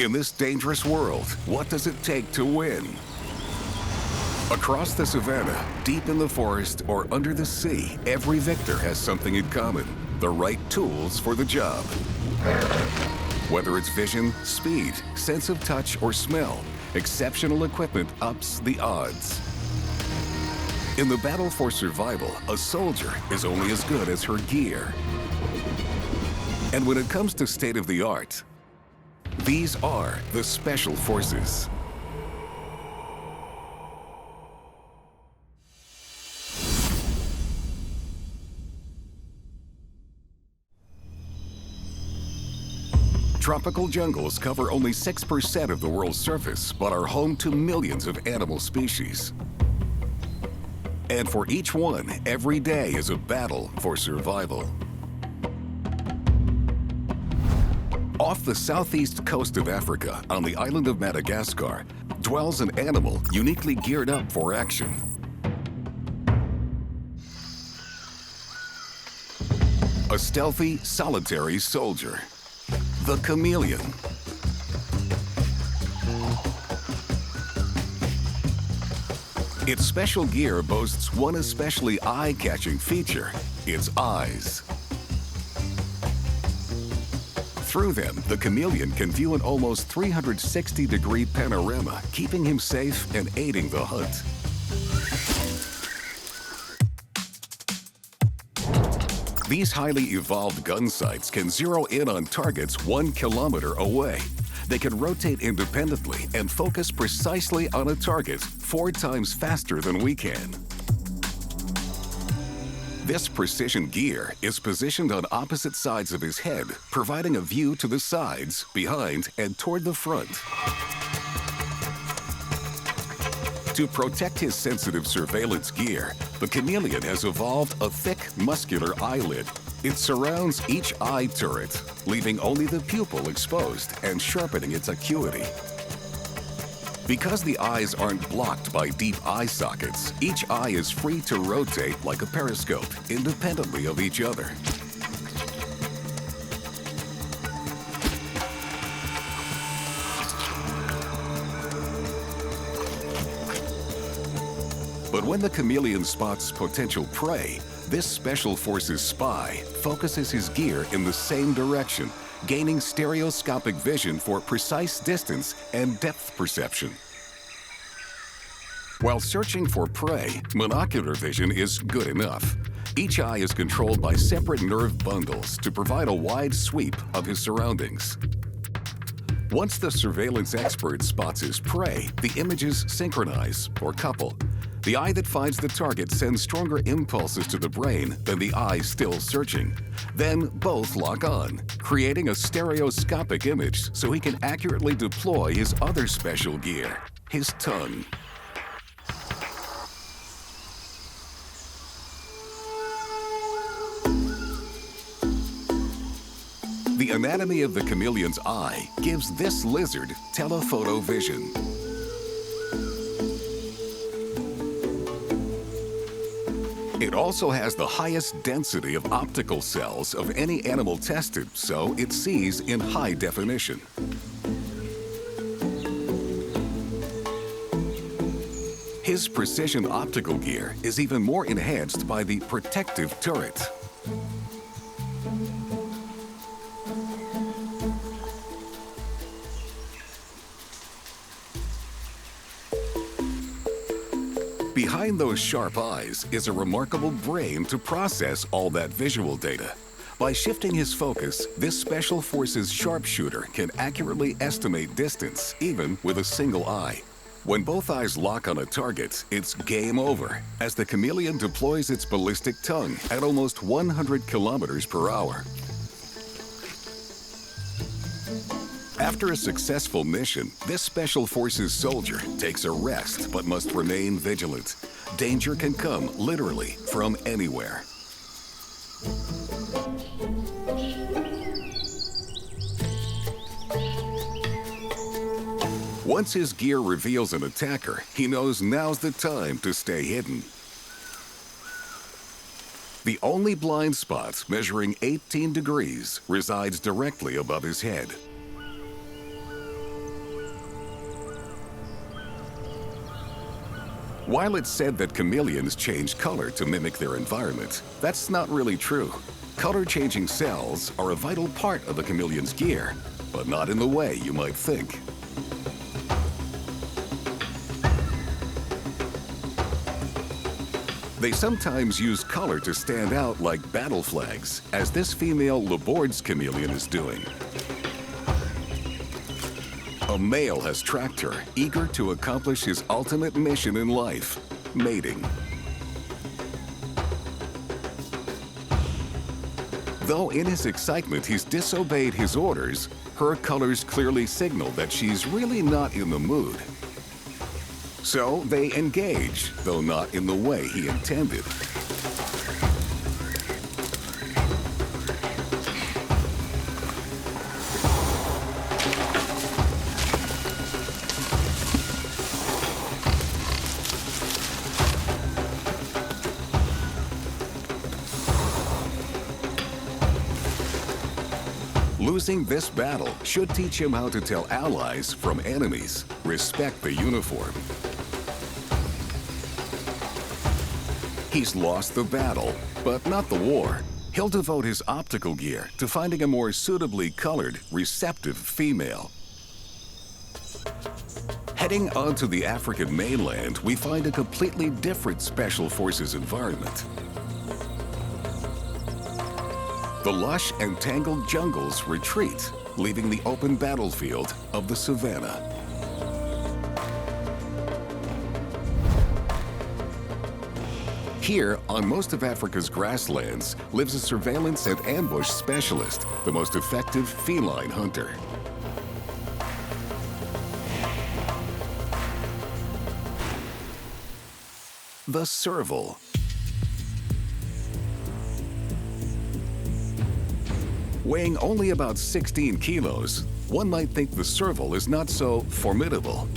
In this dangerous world, what does it take to win? Across the savannah, deep in the forest, or under the sea, every victor has something in common: the right tools for the job. Whether it's vision, speed, sense of touch, or smell, exceptional equipment ups the odds. In the battle for survival, a soldier is only as good as her gear. And when it comes to state-of-the-art, these are the Special Forces. Tropical jungles cover only 6% of the world's surface, but are home to millions of animal species. And for each one, every day is a battle for survival. Off the southeast coast of Africa, on the island of Madagascar, dwells an animal uniquely geared up for action. A stealthy, solitary soldier. The chameleon. Its special gear boasts one especially eye-catching feature: its eyes. Through them, the chameleon can view an almost 360-degree panorama, keeping him safe and aiding the hunt. These highly evolved gun sights can zero in on targets 1 kilometer away. They can rotate independently and focus precisely on a target 4 times faster than we can. This precision gear is positioned on opposite sides of his head, providing a view to the sides, behind, and toward the front. To protect his sensitive surveillance gear, the chameleon has evolved a thick, muscular eyelid. It surrounds each eye turret, leaving only the pupil exposed and sharpening its acuity. Because the eyes aren't blocked by deep eye sockets, each eye is free to rotate like a periscope, independently of each other. But when the chameleon spots potential prey, this Special Forces spy focuses his gear in the same direction, gaining stereoscopic vision for precise distance and depth perception. While searching for prey, monocular vision is good enough. Each eye is controlled by separate nerve bundles to provide a wide sweep of his surroundings. Once the surveillance expert spots his prey, the images synchronize or couple. The eye that finds the target sends stronger impulses to the brain than the eye still searching. Then both lock on, creating a stereoscopic image so he can accurately deploy his other special gear, his tongue. The anatomy of the chameleon's eye gives this lizard telephoto vision. It also has the highest density of optical cells of any animal tested, so it sees in high definition. His precision optical gear is even more enhanced by the protective turret. Behind those sharp eyes is a remarkable brain to process all that visual data. By shifting his focus, this Special Forces sharpshooter can accurately estimate distance, even with a single eye. When both eyes lock on a target, it's game over, as the chameleon deploys its ballistic tongue at almost 100 kilometers per hour. After a successful mission, this Special Forces soldier takes a rest but must remain vigilant. Danger can come literally from anywhere. Once his gear reveals an attacker, he knows now's the time to stay hidden. The only blind spot, measuring 18 degrees, resides directly above his head. While it's said that chameleons change color to mimic their environment, that's not really true. Color-changing cells are a vital part of a chameleon's gear, but not in the way you might think. They sometimes use color to stand out like battle flags, as this female Labord's chameleon is doing. A male has tracked her, eager to accomplish his ultimate mission in life, mating. Though in his excitement he's disobeyed his orders, her colors clearly signal that she's really not in the mood. So they engage, though not in the way he intended. Losing this battle should teach him how to tell allies from enemies. Respect the uniform. He's lost the battle, but not the war. He'll devote his optical gear to finding a more suitably colored, receptive female. Heading onto the African mainland, we find a completely different Special Forces environment. The lush and tangled jungles retreat, leaving the open battlefield of the savannah. Here, on most of Africa's grasslands, lives a surveillance and ambush specialist, the most effective feline hunter. The serval. Weighing only about 16 kilos, one might think the serval is not so formidable.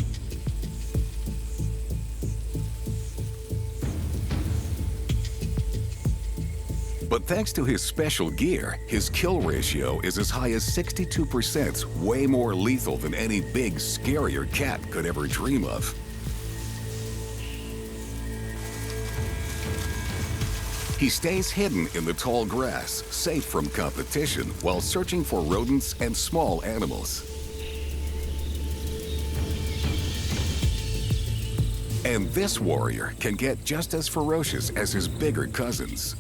But thanks to his special gear, his kill ratio is as high as 62%, way more lethal than any big, scarier cat could ever dream of. He stays hidden in the tall grass, safe from competition, while searching for rodents and small animals. And this warrior can get just as ferocious as his bigger cousins.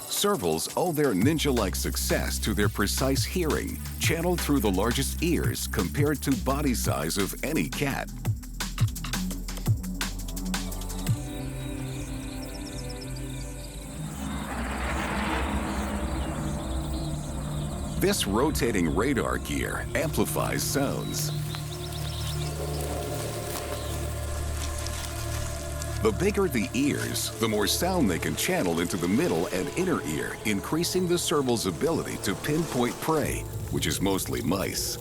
Servals owe their ninja-like success to their precise hearing, channeled through the largest ears compared to body size of any cat. This rotating radar gear amplifies sounds. The bigger the ears, the more sound they can channel into the middle and inner ear, increasing the serval's ability to pinpoint prey, which is mostly mice.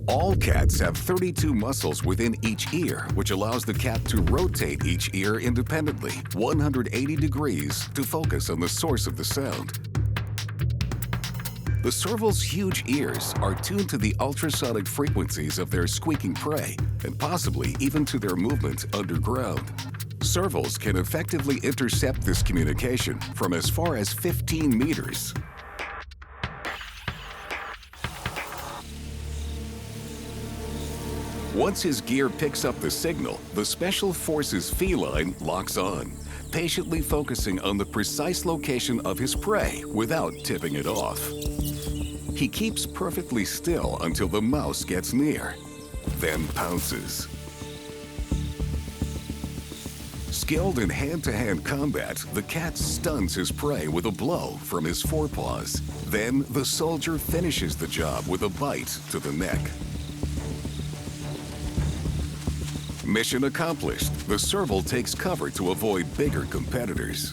All cats have 32 muscles within each ear, which allows the cat to rotate each ear independently, 180 degrees, to focus on the source of the sound. The serval's huge ears are tuned to the ultrasonic frequencies of their squeaking prey, and possibly even to their movement underground. Servals can effectively intercept this communication from as far as 15 meters. Once his gear picks up the signal, the Special Forces feline locks on, patiently focusing on the precise location of his prey without tipping it off. He keeps perfectly still until the mouse gets near, then pounces. Skilled in hand-to-hand combat, the cat stuns his prey with a blow from his forepaws. Then the soldier finishes the job with a bite to the neck. Mission accomplished. The serval takes cover to avoid bigger competitors.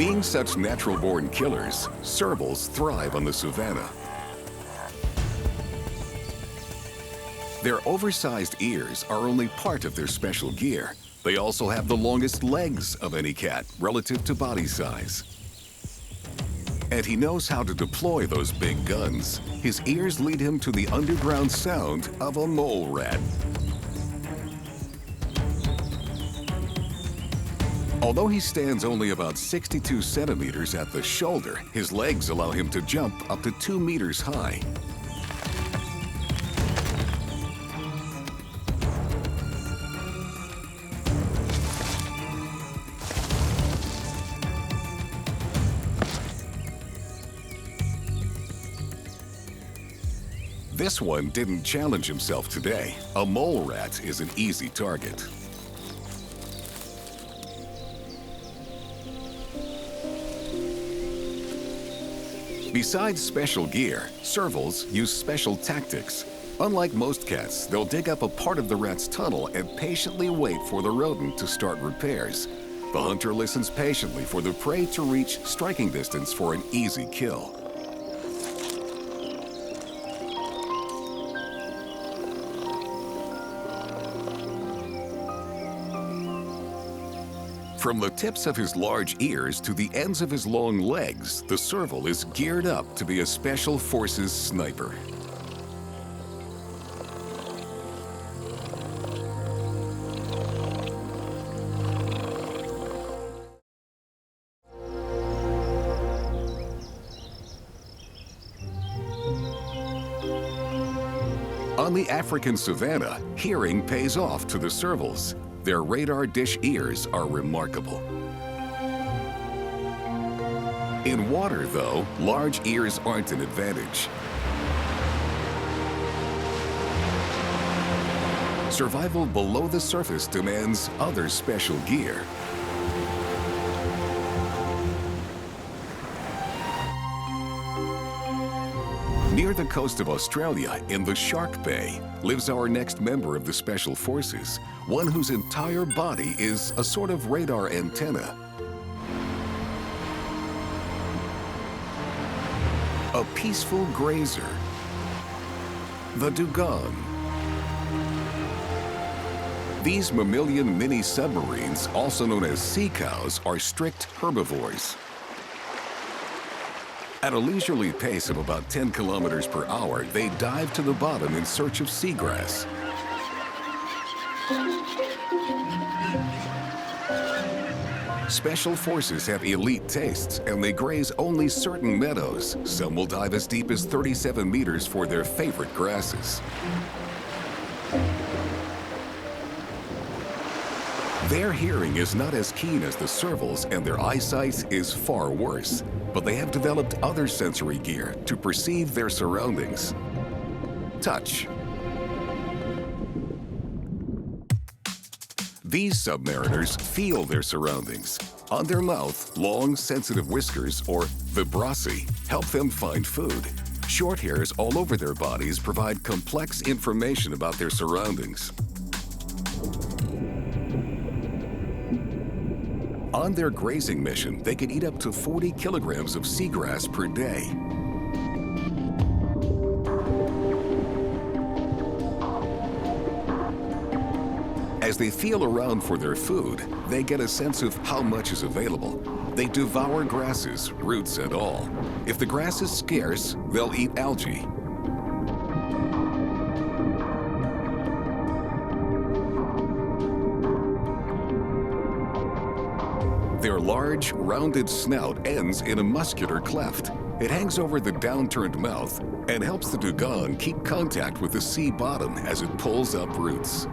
Being such natural-born killers, servals thrive on the savanna. Their oversized ears are only part of their special gear. They also have the longest legs of any cat relative to body size. And he knows how to deploy those big guns. His ears lead him to the underground sound of a mole rat. Although he stands only about 62 centimeters at the shoulder, his legs allow him to jump up to 2 meters high. This one didn't challenge himself today. A mole rat is an easy target. Besides special gear, servals use special tactics. Unlike most cats, they'll dig up a part of the rat's tunnel and patiently wait for the rodent to start repairs. The hunter listens patiently for the prey to reach striking distance for an easy kill. From the tips of his large ears to the ends of his long legs, the serval is geared up to be a special forces sniper. On the African savanna, hearing pays off to the servals. Their radar dish ears are remarkable. In water, though, large ears aren't an advantage. Survival below the surface demands other special gear. Near the coast of Australia, in the Shark Bay, lives our next member of the Special Forces, one whose entire body is a sort of radar antenna. A peaceful grazer, the dugong. These mammalian mini-submarines, also known as sea cows, are strict herbivores. At a leisurely pace of about 10 kilometers per hour, they dive to the bottom in search of seagrass. Special forces have elite tastes, and they graze only certain meadows. Some will dive as deep as 37 meters for their favorite grasses. Their hearing is not as keen as the servals, and their eyesight is far worse. But they have developed other sensory gear to perceive their surroundings. Touch. These submariners feel their surroundings. On their mouth, long, sensitive whiskers, or vibrissae, help them find food. Short hairs all over their bodies provide complex information about their surroundings. On their grazing mission, they can eat up to 40 kilograms of seagrass per day. As they feel around for their food, they get a sense of how much is available. They devour grasses, roots and all. If the grass is scarce, they'll eat algae. Their large, rounded snout ends in a muscular cleft. It hangs over the downturned mouth and helps the dugong keep contact with the sea bottom as it pulls up roots.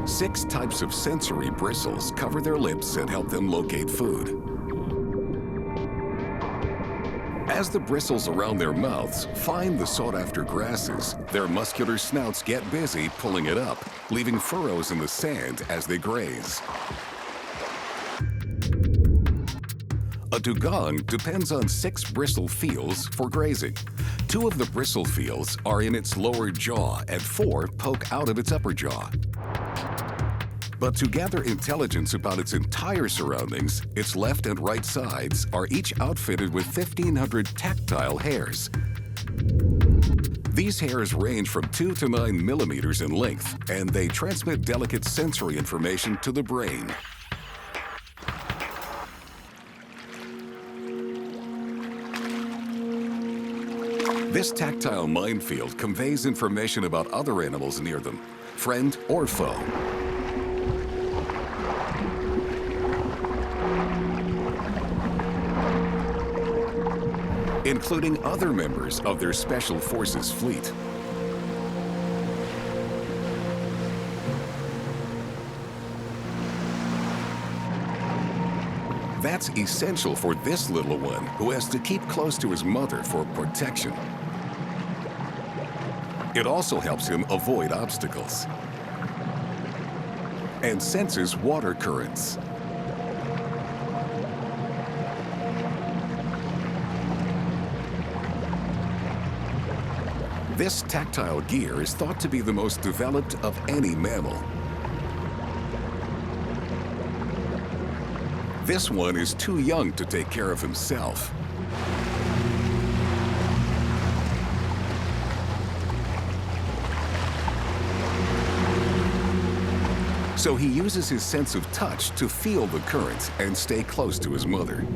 Six types of sensory bristles cover their lips and help them locate food. As the bristles around their mouths find the sought-after grasses, their muscular snouts get busy pulling it up, leaving furrows in the sand as they graze. A dugong depends on 6 bristle fields for grazing. 2 of the bristle fields are in its lower jaw and 4 poke out of its upper jaw. But to gather intelligence about its entire surroundings, its left and right sides are each outfitted with 1,500 tactile hairs. These hairs range from 2 to 9 millimeters in length, and they transmit delicate sensory information to the brain. This tactile minefield conveys information about other animals near them, friend or foe. Including other members of their Special Forces fleet. That's essential for this little one who has to keep close to his mother for protection. It also helps him avoid obstacles and senses water currents. This tactile gear is thought to be the most developed of any mammal. This one is too young to take care of himself. So he uses his sense of touch to feel the currents and stay close to his mother.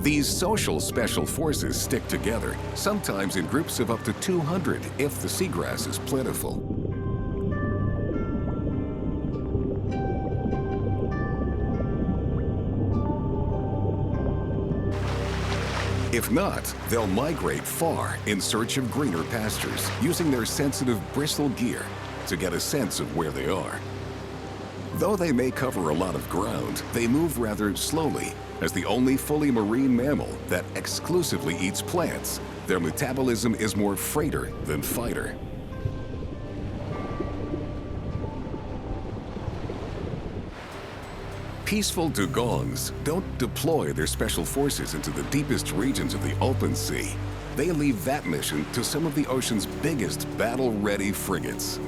These social special forces stick together, sometimes in groups of up to 200 if the seagrass is plentiful. If not, they'll migrate far in search of greener pastures, using their sensitive bristle gear to get a sense of where they are. Though they may cover a lot of ground, they move rather slowly. As the only fully marine mammal that exclusively eats plants, their metabolism is more freighter than fighter. Peaceful dugongs don't deploy their special forces into the deepest regions of the open sea. They leave that mission to some of the ocean's biggest battle-ready frigates.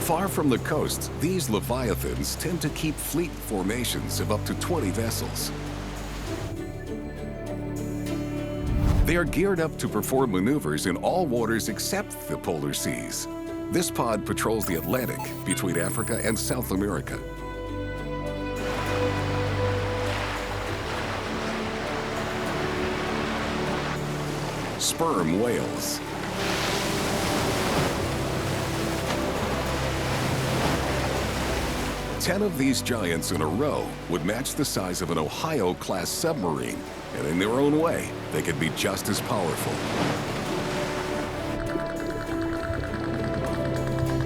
Far from the coast, these leviathans tend to keep fleet formations of up to 20 vessels. They are geared up to perform maneuvers in all waters except the polar seas. This pod patrols the Atlantic between Africa and South America. Sperm whales. Ten of these giants in a row would match the size of an Ohio-class submarine, and in their own way, they could be just as powerful.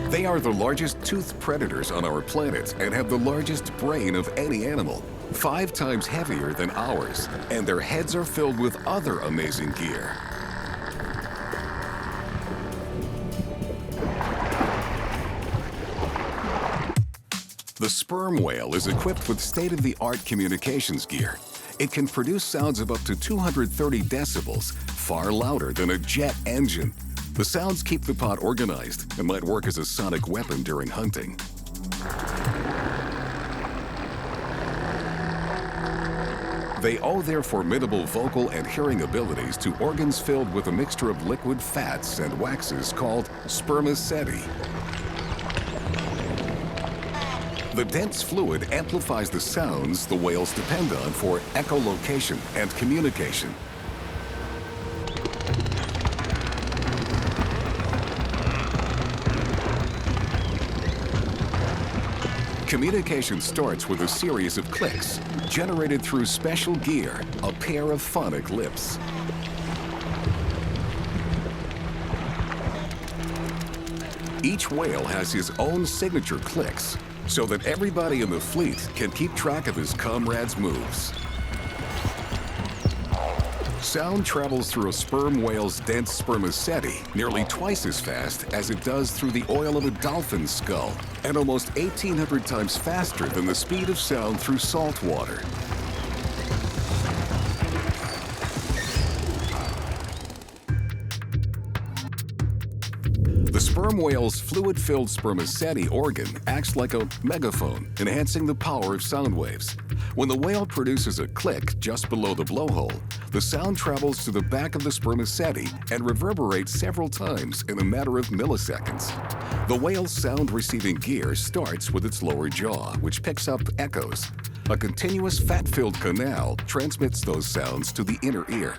They are the largest toothed predators on our planet and have the largest brain of any animal, 5 times heavier than ours, and their heads are filled with other amazing gear. The sperm whale is equipped with state-of-the-art communications gear. It can produce sounds of up to 230 decibels, far louder than a jet engine. The sounds keep the pod organized and might work as a sonic weapon during hunting. They owe their formidable vocal and hearing abilities to organs filled with a mixture of liquid fats and waxes called spermaceti. The dense fluid amplifies the sounds the whales depend on for echolocation and communication. Communication starts with a series of clicks generated through special gear, a pair of phonic lips. Each whale has his own signature clicks, so that everybody in the fleet can keep track of his comrades' moves. Sound travels through a sperm whale's dense spermaceti nearly twice as fast as it does through the oil of a dolphin's skull, and almost 1,800 times faster than the speed of sound through salt water. The sperm whale's fluid-filled spermaceti organ acts like a megaphone, enhancing the power of sound waves. When the whale produces a click just below the blowhole, the sound travels to the back of the spermaceti and reverberates several times in a matter of milliseconds. The whale's sound-receiving gear starts with its lower jaw, which picks up echoes. A continuous fat-filled canal transmits those sounds to the inner ear.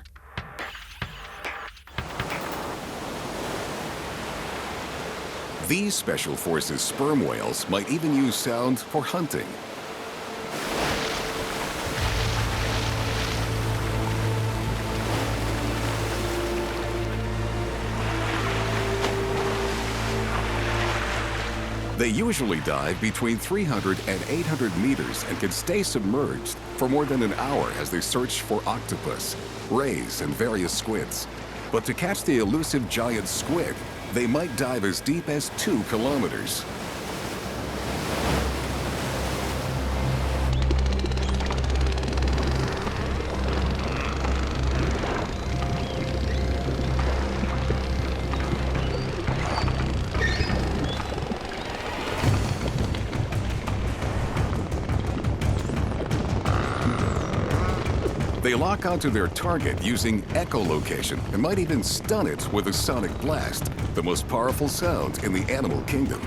These Special Forces sperm whales might even use sound for hunting. They usually dive between 300 and 800 meters and can stay submerged for more than an hour as they search for octopus, rays, and various squids. But to catch the elusive giant squid, they might dive as deep as 2 kilometers. They lock onto their target using echolocation and might even stun it with a sonic blast, the most powerful sound in the animal kingdom.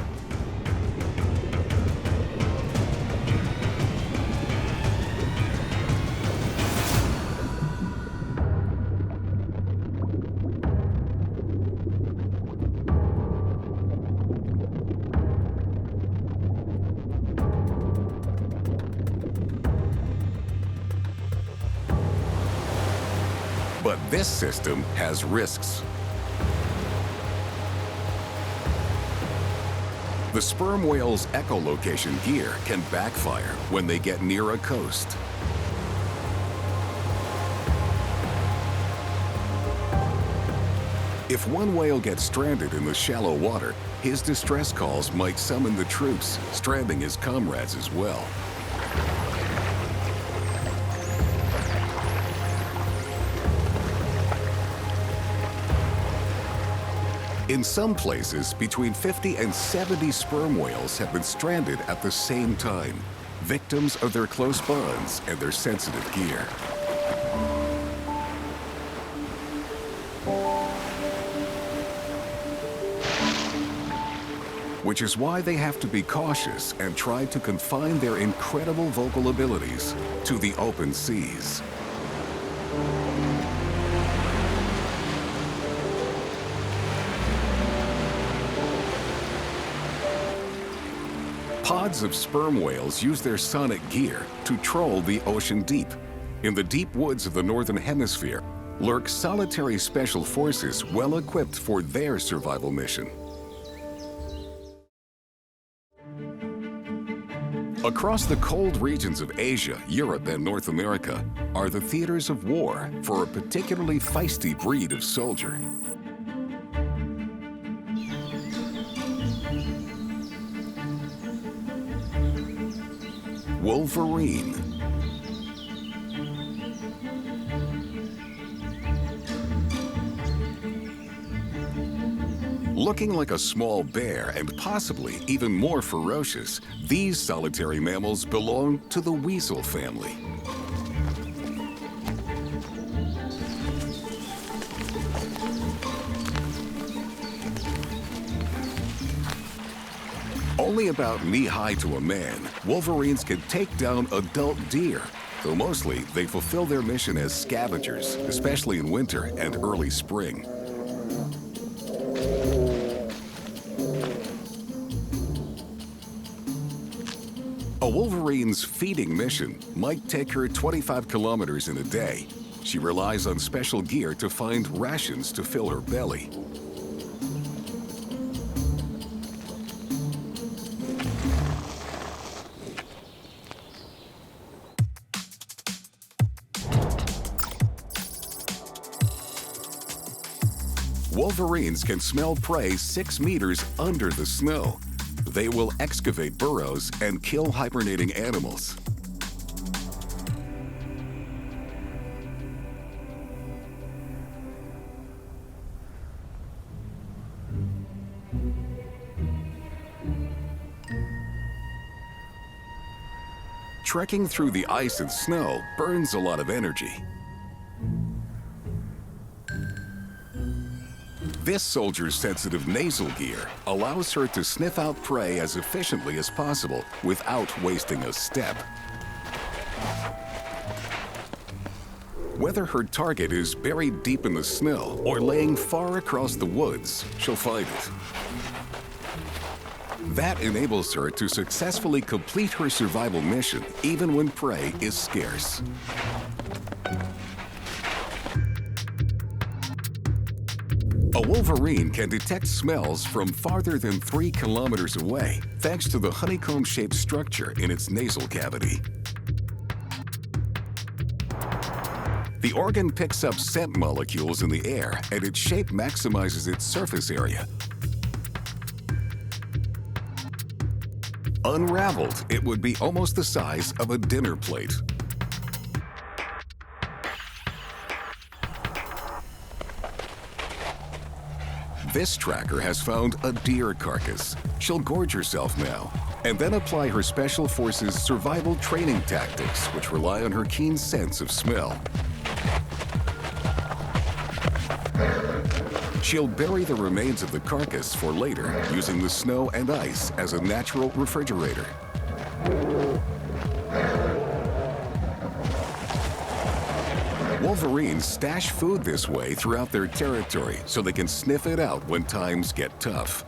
But this system has risks. The sperm whale's echolocation gear can backfire when they get near a coast. If one whale gets stranded in the shallow water, his distress calls might summon the troops, stranding his comrades as well. In some places, between 50 and 70 sperm whales have been stranded at the same time, victims of their close bonds and their sensitive gear. Which is why they have to be cautious and try to confine their incredible vocal abilities to the open seas. Pods of sperm whales use their sonic gear to troll the ocean deep. In the deep woods of the Northern Hemisphere lurk solitary special forces well equipped for their survival mission. Across the cold regions of Asia, Europe, and North America are the theaters of war for a particularly feisty breed of soldier. Wolverine. Looking like a small bear and possibly even more ferocious, these solitary mammals belong to the weasel family. Only about knee-high to a man, wolverines can take down adult deer, though mostly they fulfill their mission as scavengers, especially in winter and early spring. A wolverine's feeding mission might take her 25 kilometers in a day. She relies on special gear to find rations to fill her belly. Wolverines can smell prey 6 meters under the snow. They will excavate burrows and kill hibernating animals. Trekking through the ice and snow burns a lot of energy. This soldier's sensitive nasal gear allows her to sniff out prey as efficiently as possible without wasting a step. Whether her target is buried deep in the snow or laying far across the woods, she'll find it. That enables her to successfully complete her survival mission, even when prey is scarce. A wolverine can detect smells from farther than 3 kilometers away, thanks to the honeycomb-shaped structure in its nasal cavity. The organ picks up scent molecules in the air, and its shape maximizes its surface area. Unraveled, it would be almost the size of a dinner plate. This tracker has found a deer carcass. She'll gorge herself now, and then apply her Special Forces survival training tactics, which rely on her keen sense of smell. She'll bury the remains of the carcass for later, using the snow and ice as a natural refrigerator. Wolverines stash food this way throughout their territory so they can sniff it out when times get tough.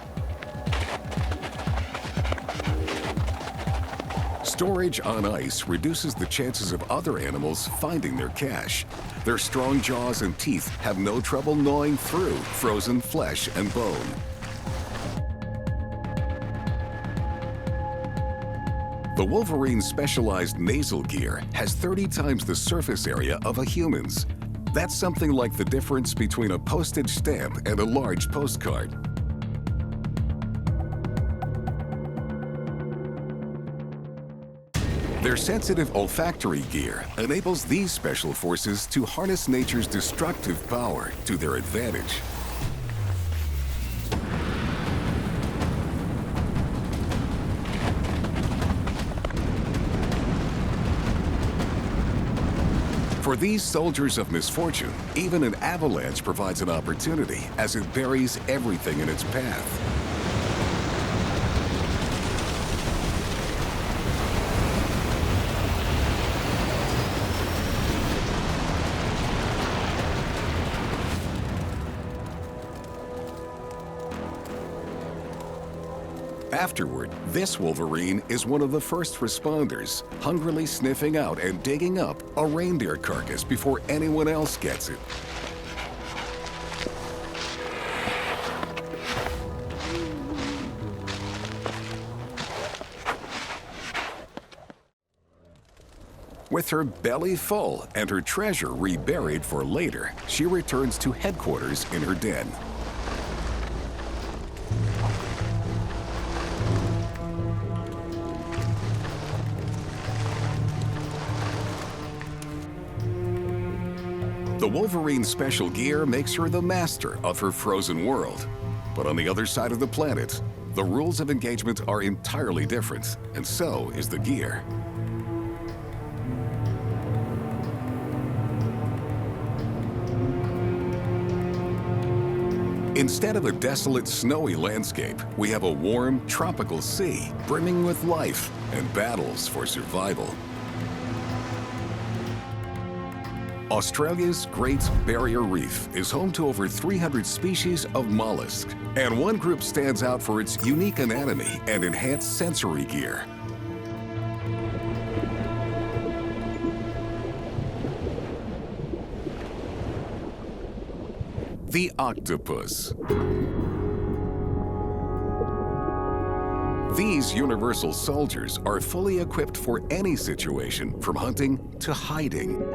Storage on ice reduces the chances of other animals finding their cache. Their strong jaws and teeth have no trouble gnawing through frozen flesh and bone. The Wolverine's specialized nasal gear has 30 times the surface area of a human's. That's something like the difference between a postage stamp and a large postcard. Their sensitive olfactory gear enables these special forces to harness nature's destructive power to their advantage. For these soldiers of misfortune, even an avalanche provides an opportunity as it buries everything in its path. Afterward, this Wolverine is one of the first responders, hungrily sniffing out and digging up a reindeer carcass before anyone else gets it. With her belly full and her treasure reburied for later, she returns to headquarters in her den. The Wolverine's special gear makes her the master of her frozen world. But on the other side of the planet, the rules of engagement are entirely different, and so is the gear. Instead of a desolate, snowy landscape, we have a warm, tropical sea brimming with life and battles for survival. Australia's Great Barrier Reef is home to over 300 species of mollusks, and one group stands out for its unique anatomy and enhanced sensory gear. The octopus. These universal soldiers are fully equipped for any situation, from hunting to hiding.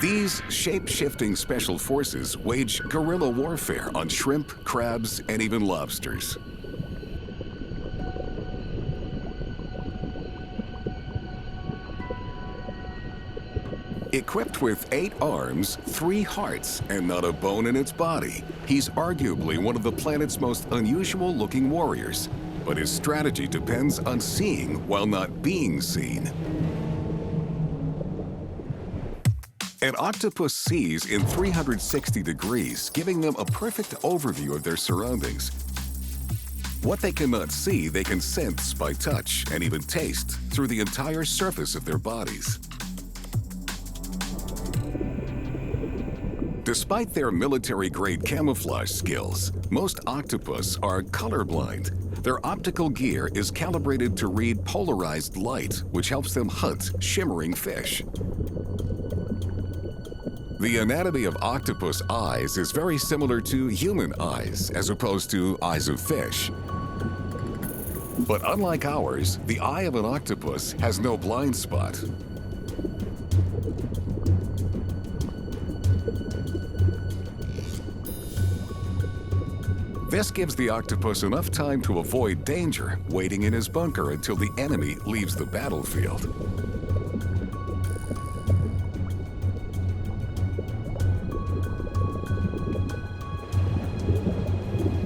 These shape-shifting special forces wage guerrilla warfare on shrimp, crabs, and even lobsters. Equipped with 8 arms, 3 hearts, and not a bone in its body, he's arguably one of the planet's most unusual-looking warriors. But his strategy depends on seeing while not being seen. An octopus sees in 360 degrees, giving them a perfect overview of their surroundings. What they cannot see, they can sense by touch and even taste through the entire surface of their bodies. Despite their military-grade camouflage skills, most octopus are colorblind. Their optical gear is calibrated to read polarized light, which helps them hunt shimmering fish. The anatomy of octopus eyes is very similar to human eyes, as opposed to eyes of fish. But unlike ours, the eye of an octopus has no blind spot. This gives the octopus enough time to avoid danger, waiting in his bunker until the enemy leaves the battlefield.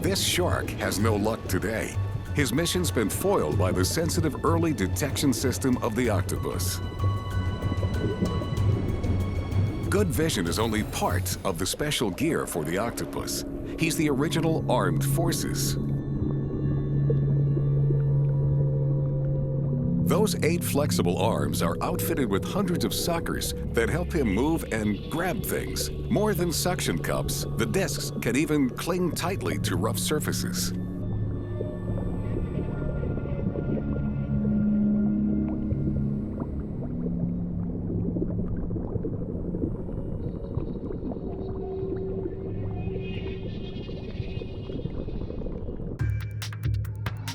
This shark has no luck today. His mission's been foiled by the sensitive early detection system of the octopus. Good vision is only part of the special gear for the octopus. He's the original armed forces. Those 8 flexible arms are outfitted with hundreds of suckers that help him move and grab things. More than suction cups, the discs can even cling tightly to rough surfaces.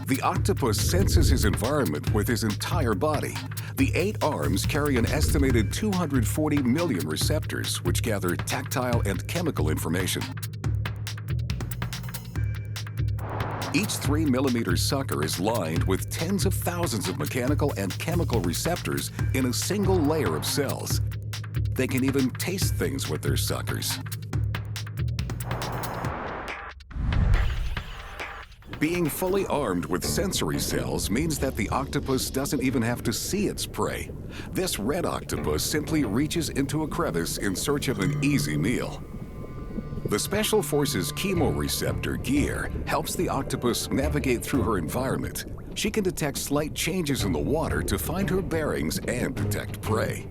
The octopus senses his environment with his entire body. The 8 arms carry an estimated 240 million receptors, which gather tactile and chemical information. Each 3-millimeter sucker is lined with tens of thousands of mechanical and chemical receptors in a single layer of cells. They can even taste things with their suckers. Being fully armed with sensory cells means that the octopus doesn't even have to see its prey. This red octopus simply reaches into a crevice in search of an easy meal. The Special Forces chemoreceptor gear helps the octopus navigate through her environment. She can detect slight changes in the water to find her bearings and detect prey.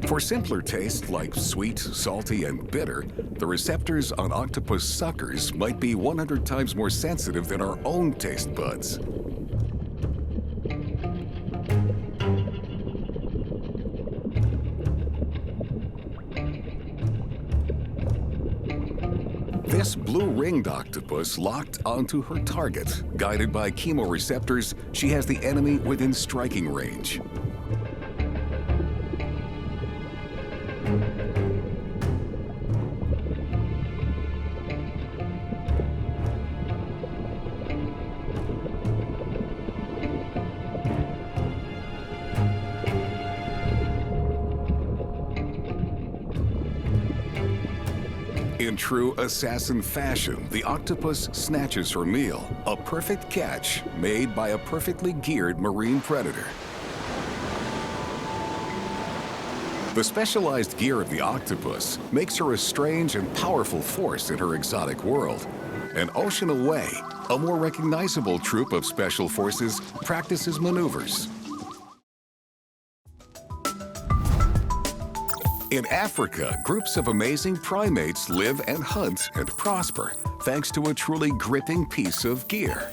For simpler tastes like sweet, salty, and bitter, the receptors on octopus suckers might be 100 times more sensitive than our own taste buds. This blue-ringed octopus locked onto her target. Guided by chemoreceptors, she has the enemy within striking range. In true assassin fashion, the octopus snatches her meal, a perfect catch made by a perfectly geared marine predator. The specialized gear of the octopus makes her a strange and powerful force in her exotic world. An ocean away, a more recognizable troop of special forces practices maneuvers. In Africa, groups of amazing primates live and hunt and prosper thanks to a truly gripping piece of gear.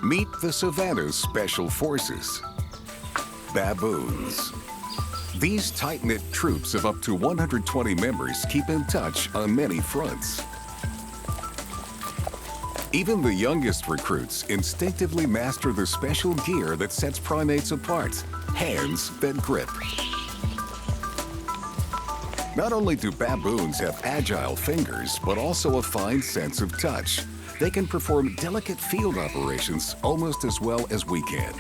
Meet the Savannah's Special Forces, baboons. These tight-knit troops of up to 120 members keep in touch on many fronts. Even the youngest recruits instinctively master the special gear that sets primates apart, hands that grip. Not only do baboons have agile fingers, but also a fine sense of touch. They can perform delicate field operations almost as well as we can.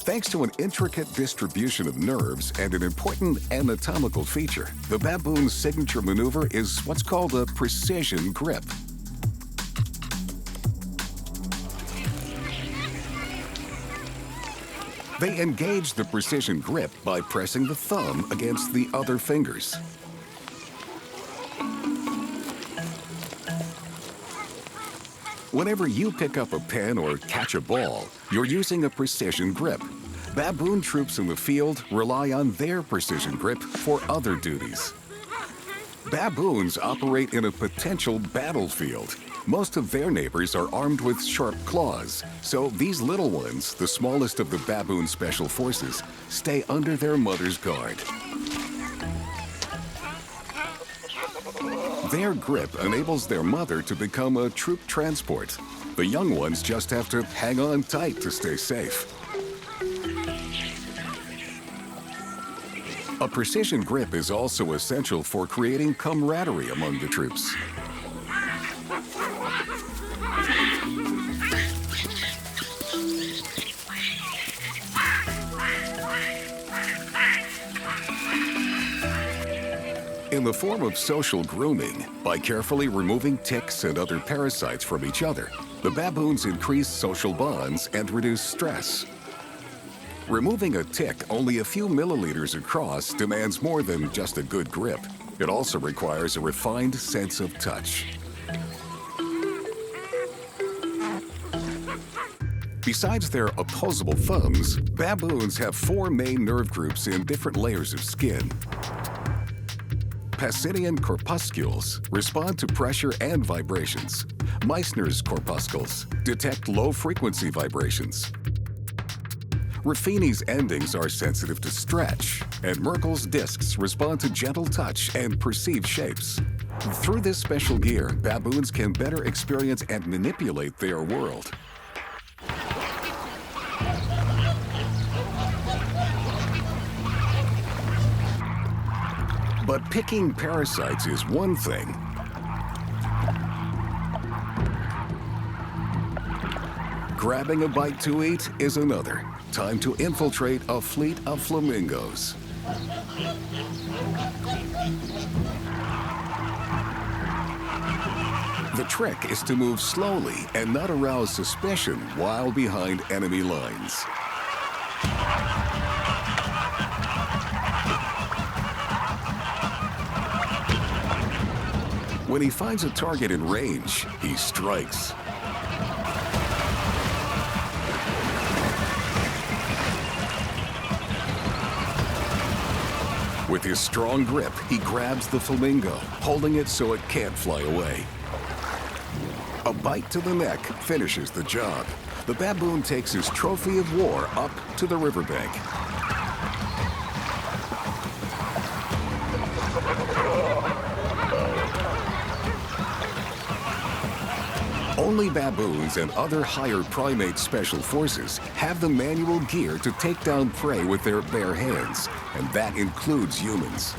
Thanks to an intricate distribution of nerves and an important anatomical feature, the baboon's signature maneuver is what's called a precision grip. They engage the precision grip by pressing the thumb against the other fingers. Whenever you pick up a pen or catch a ball, you're using a precision grip. Baboon troops in the field rely on their precision grip for other duties. Baboons operate in a potential battlefield. Most of their neighbors are armed with sharp claws, so these little ones, the smallest of the baboon special forces, stay under their mother's guard. Their grip enables their mother to become a troop transport. The young ones just have to hang on tight to stay safe. A precision grip is also essential for creating camaraderie among the troops. In the form of social grooming, by carefully removing ticks and other parasites from each other, the baboons increase social bonds and reduce stress. Removing a tick only a few milliliters across demands more than just a good grip. It also requires a refined sense of touch. Besides their opposable thumbs, baboons have 4 main nerve groups in different layers of skin. Pacinian corpuscles respond to pressure and vibrations. Meissner's corpuscles detect low-frequency vibrations. Ruffini's endings are sensitive to stretch, and Merkel's discs respond to gentle touch and perceived shapes. Through this special gear, baboons can better experience and manipulate their world. But picking parasites is one thing. Grabbing a bite to eat is another. Time to infiltrate a fleet of flamingos. The trick is to move slowly and not arouse suspicion while behind enemy lines. When he finds a target in range, he strikes. With his strong grip, he grabs the flamingo, holding it so it can't fly away. A bite to the neck finishes the job. The baboon takes his trophy of war up to the riverbank. Only baboons and other higher primate special forces have the manual gear to take down prey with their bare hands, and that includes humans.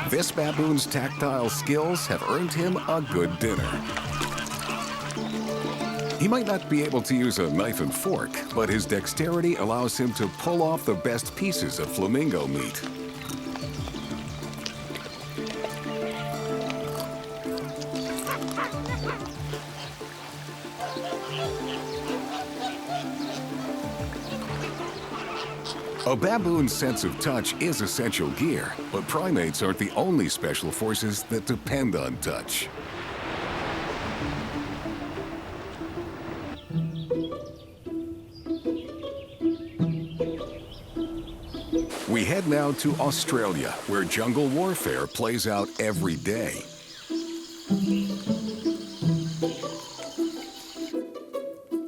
This baboon's tactile skills have earned him a good dinner. He might not be able to use a knife and fork, but his dexterity allows him to pull off the best pieces of flamingo meat. A baboon's sense of touch is essential gear, but primates aren't the only special forces that depend on touch. We head now to Australia, where jungle warfare plays out every day.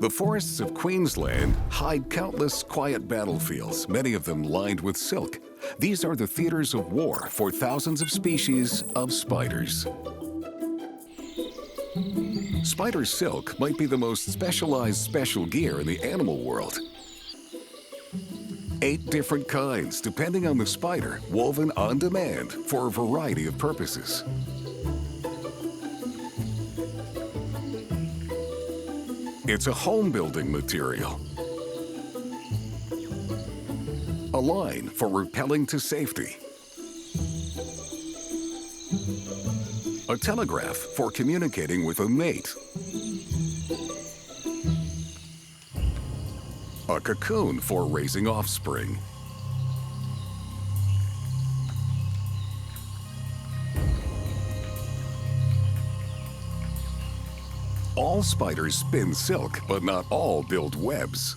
The forests of Queensland hide countless quiet battlefields, many of them lined with silk. These are the theaters of war for thousands of species of spiders. Spider silk might be the most specialized special gear in the animal world. 8 different kinds, depending on the spider, woven on demand for a variety of purposes. It's a home-building material. A line for rappelling to safety. A telegraph for communicating with a mate. A cocoon for raising offspring. All spiders spin silk, but not all build webs.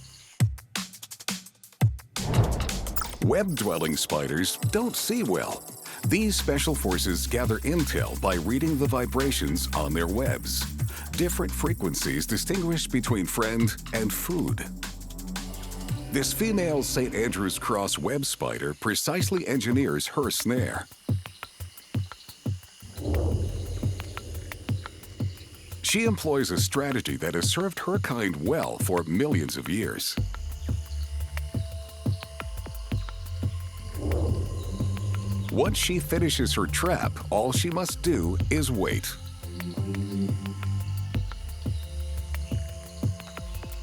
Web-dwelling spiders don't see well. These special forces gather intel by reading the vibrations on their webs. Different frequencies distinguish between friend and food. This female St. Andrew's Cross web spider precisely engineers her snare. She employs a strategy that has served her kind well for millions of years. Once she finishes her trap, all she must do is wait.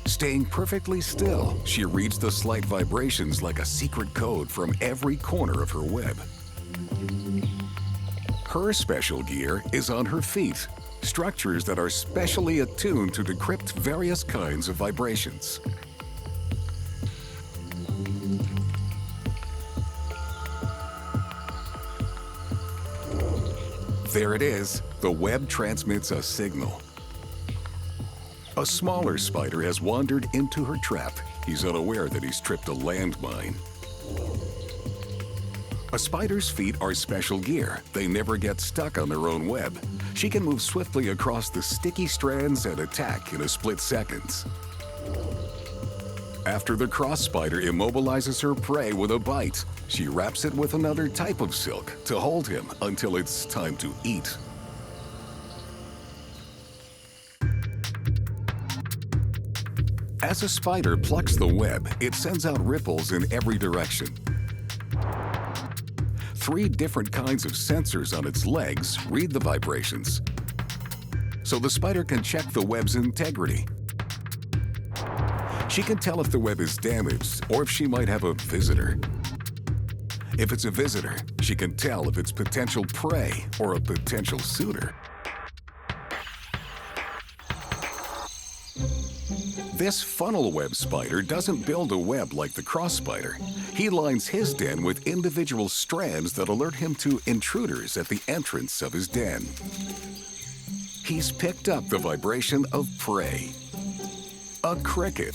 Staying perfectly still, she reads the slight vibrations like a secret code from every corner of her web. Her special gear is on her feet, structures that are specially attuned to decrypt various kinds of vibrations. There it is. The web transmits a signal. A smaller spider has wandered into her trap. He's unaware that he's tripped a landmine. A spider's feet are special gear. They never get stuck on their own web. She can move swiftly across the sticky strands and attack in a split second. After the cross spider immobilizes her prey with a bite, she wraps it with another type of silk to hold him until it's time to eat. As a spider plucks the web, it sends out ripples in every direction. 3 different kinds of sensors on its legs read the vibrations, so the spider can check the web's integrity. She can tell if the web is damaged or if she might have a visitor. If it's a visitor, she can tell if it's potential prey or a potential suitor. This funnel web spider doesn't build a web like the cross spider. He lines his den with individual strands that alert him to intruders at the entrance of his den. He's picked up the vibration of prey. A cricket.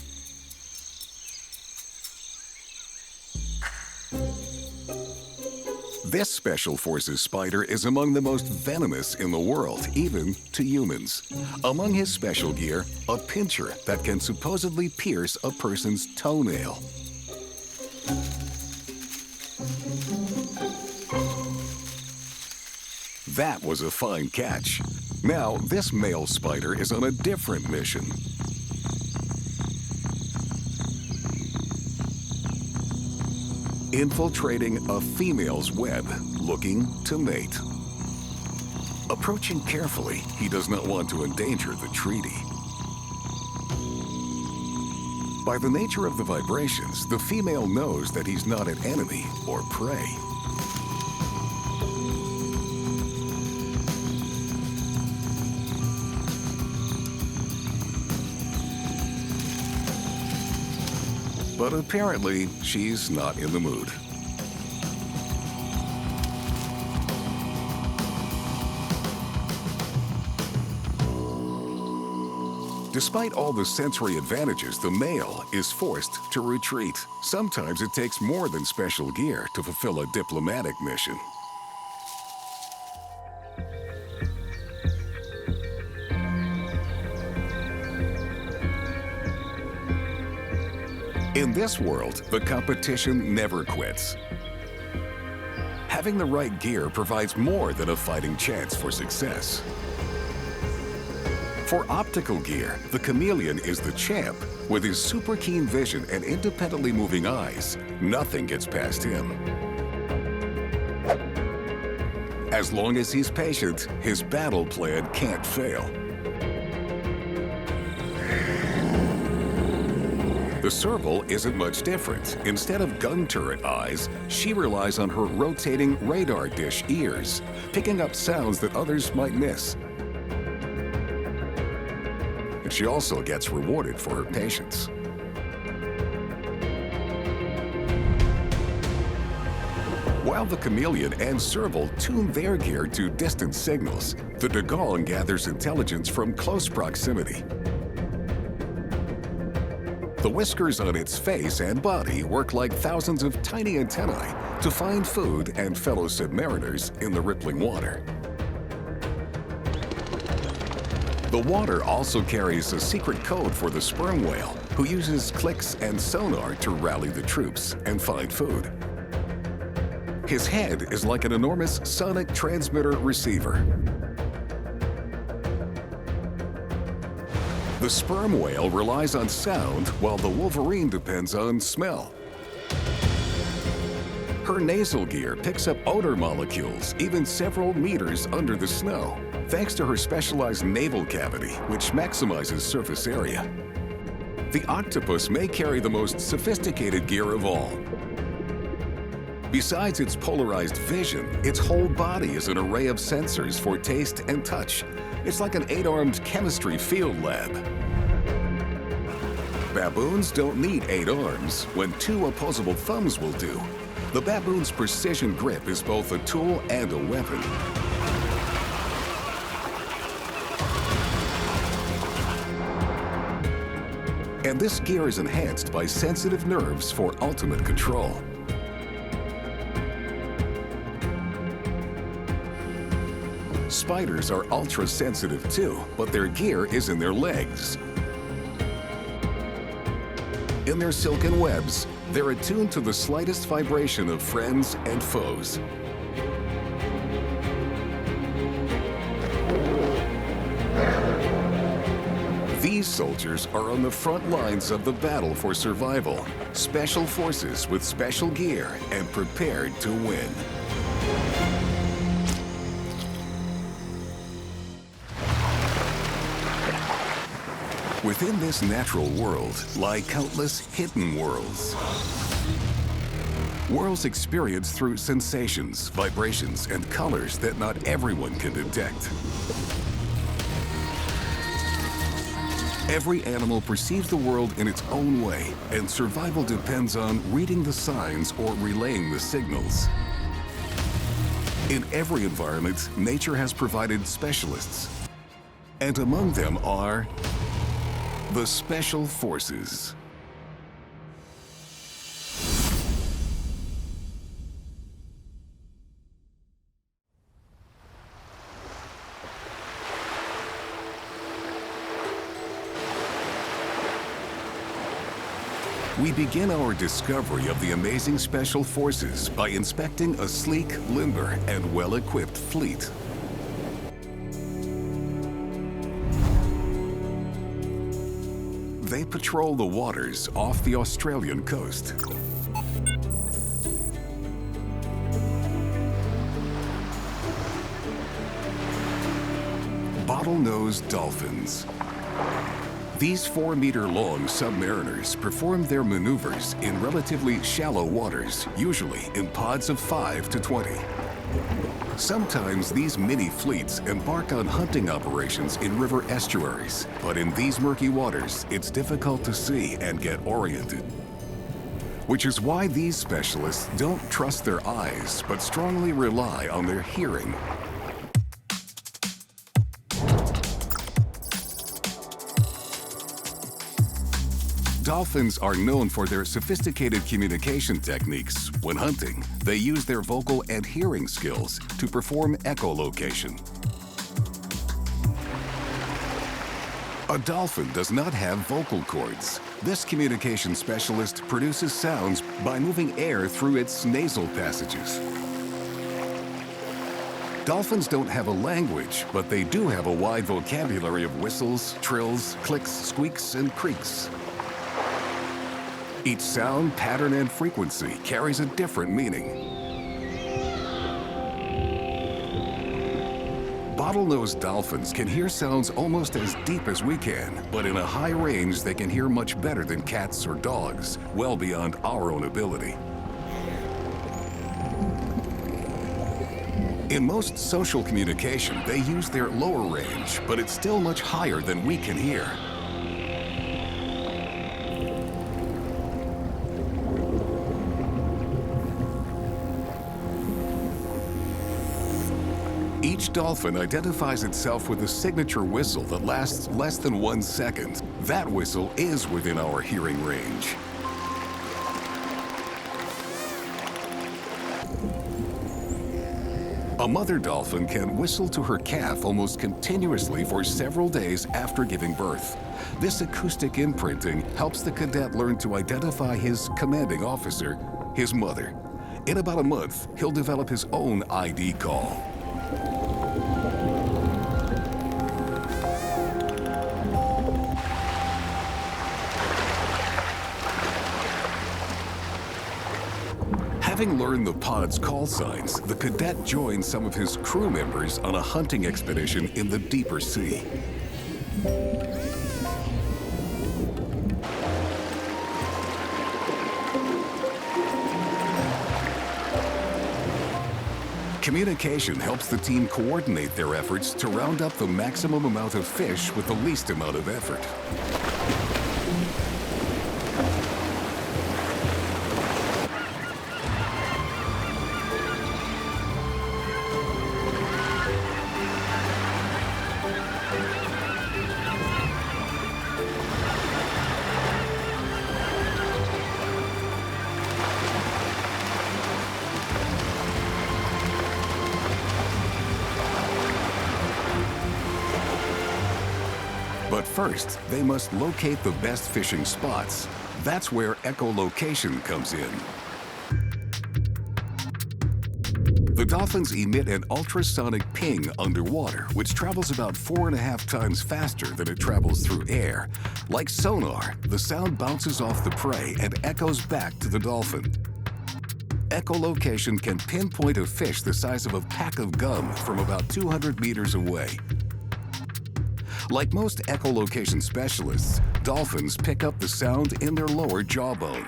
This Special Forces spider is among the most venomous in the world, even to humans. Among his special gear, a pincher that can supposedly pierce a person's toenail. That was a fine catch. Now, this male spider is on a different mission. Infiltrating a female's web, looking to mate. Approaching carefully, he does not want to endanger the treaty. By the nature of the vibrations, the female knows that he's not an enemy or prey. But apparently, she's not in the mood. Despite all the sensory advantages, the male is forced to retreat. Sometimes it takes more than special gear to fulfill a diplomatic mission. In this world, the competition never quits. Having the right gear provides more than a fighting chance for success. For optical gear, the chameleon is the champ. With his super keen vision and independently moving eyes, nothing gets past him. As long as he's patient, his battle plan can't fail. The serval isn't much different. Instead of gun turret eyes, she relies on her rotating radar dish ears, picking up sounds that others might miss. And she also gets rewarded for her patience. While the chameleon and serval tune their gear to distant signals, the dugong gathers intelligence from close proximity. The whiskers on its face and body work like thousands of tiny antennae to find food and fellow submariners in the rippling water. The water also carries a secret code for the sperm whale, who uses clicks and sonar to rally the troops and find food. His head is like an enormous sonic transmitter receiver. The sperm whale relies on sound, while the Wolverine depends on smell. Her nasal gear picks up odor molecules even several meters under the snow, thanks to her specialized naval cavity, which maximizes surface area. The octopus may carry the most sophisticated gear of all. Besides its polarized vision, its whole body is an array of sensors for taste and touch. It's like an 8-armed chemistry field lab. Baboons don't need 8 arms when 2 opposable thumbs will do. The baboon's precision grip is both a tool and a weapon. And this gear is enhanced by sensitive nerves for ultimate control. Spiders are ultra-sensitive too, but their gear is in their legs. In their silken webs, they're attuned to the slightest vibration of friends and foes. These soldiers are on the front lines of the battle for survival, special forces with special gear and prepared to win. Within this natural world lie countless hidden worlds. Worlds experienced through sensations, vibrations, and colors that not everyone can detect. Every animal perceives the world in its own way, and survival depends on reading the signs or relaying the signals. In every environment, nature has provided specialists, and among them are the Special Forces. We begin our discovery of the amazing Special Forces by inspecting a sleek, limber, and well-equipped fleet. They patrol the waters off the Australian coast. Bottlenose dolphins. These 4-meter-long submariners perform their maneuvers in relatively shallow waters, usually in pods of 5 to 20. Sometimes these mini fleets embark on hunting operations in river estuaries, but in these murky waters, it's difficult to see and get oriented. Which is why these specialists don't trust their eyes, but strongly rely on their hearing. Dolphins are known for their sophisticated communication techniques. When hunting, they use their vocal and hearing skills to perform echolocation. A dolphin does not have vocal cords. This communication specialist produces sounds by moving air through its nasal passages. Dolphins don't have a language, but they do have a wide vocabulary of whistles, trills, clicks, squeaks, and creaks. Each sound, pattern, and frequency carries a different meaning. Bottlenose dolphins can hear sounds almost as deep as we can, but in a high range they can hear much better than cats or dogs, well beyond our own ability. In most social communication, they use their lower range, but it's still much higher than we can hear. Each dolphin identifies itself with a signature whistle that lasts less than 1 second. That whistle is within our hearing range. A mother dolphin can whistle to her calf almost continuously for several days after giving birth. This acoustic imprinting helps the cadet learn to identify his commanding officer, his mother. In about a month, he'll develop his own ID call. Having learned the pod's call signs, the cadet joins some of his crew members on a hunting expedition in the deeper sea. Communication helps the team coordinate their efforts to round up the maximum amount of fish with the least amount of effort. But first, they must locate the best fishing spots. That's where echolocation comes in. The dolphins emit an ultrasonic ping underwater, which travels about 4.5 times faster than it travels through air. Like sonar, the sound bounces off the prey and echoes back to the dolphin. Echolocation can pinpoint a fish the size of a pack of gum from about 200 meters away. Like most echolocation specialists, dolphins pick up the sound in their lower jawbone.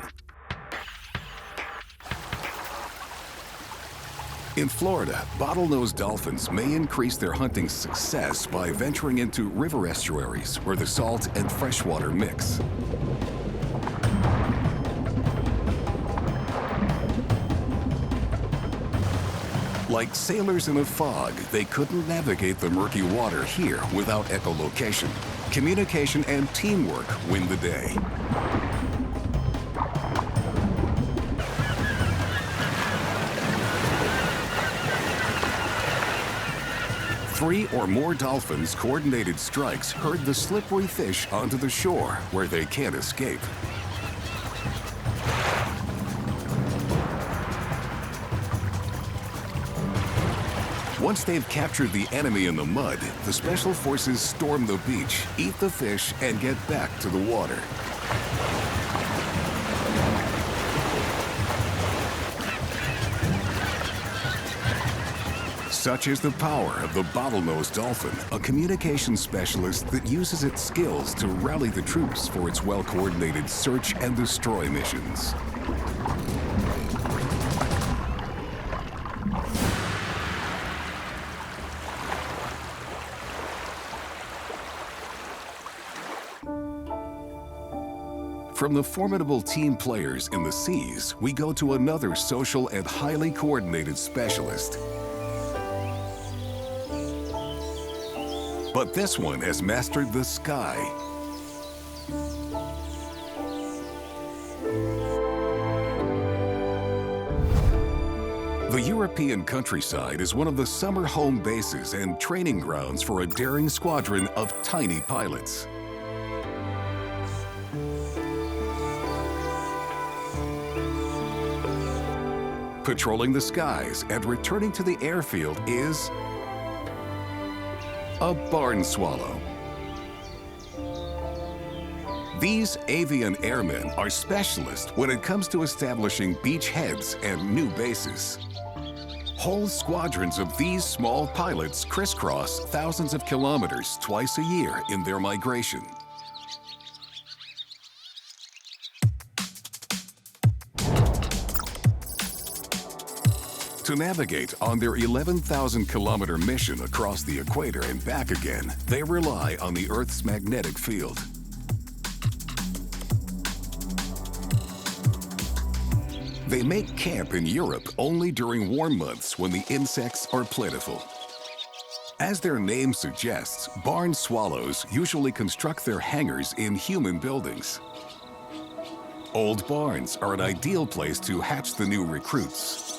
In Florida, bottlenose dolphins may increase their hunting success by venturing into river estuaries where the salt and freshwater mix. Like sailors in a fog, they couldn't navigate the murky water here without echolocation. Communication and teamwork win the day. Three or more dolphins' coordinated strikes herd the slippery fish onto the shore where they can't escape. Once they've captured the enemy in the mud, the special forces storm the beach, eat the fish, and get back to the water. Such is the power of the bottlenose dolphin, a communication specialist that uses its skills to rally the troops for its well-coordinated search and destroy missions. From the formidable team players in the seas, we go to another social and highly coordinated specialist. But this one has mastered the sky. The European countryside is one of the summer home bases and training grounds for a daring squadron of tiny pilots. Patrolling the skies and returning to the airfield is a barn swallow. These avian airmen are specialists when it comes to establishing beachheads and new bases. Whole squadrons of these small pilots crisscross thousands of kilometers twice a year in their migration. To navigate on their 11,000-kilometer mission across the equator and back again, they rely on the Earth's magnetic field. They make camp in Europe only during warm months when the insects are plentiful. As their name suggests, barn swallows usually construct their hangars in human buildings. Old barns are an ideal place to hatch the new recruits.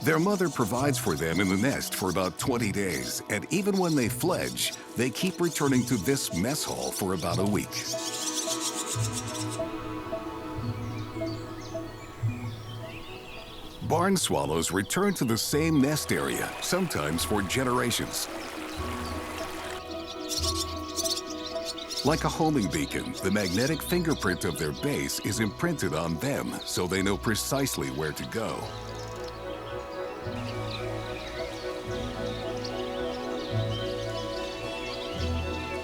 Their mother provides for them in the nest for about 20 days, and even when they fledge, they keep returning to this mess hall for about a week. Barn swallows return to the same nest area, sometimes for generations. Like a homing beacon, the magnetic fingerprint of their base is imprinted on them, so they know precisely where to go.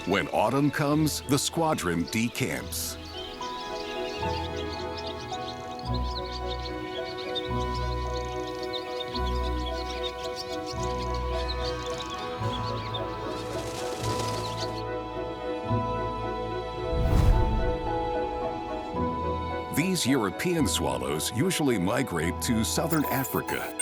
When autumn comes, the squadron decamps. These European swallows usually migrate to southern Africa.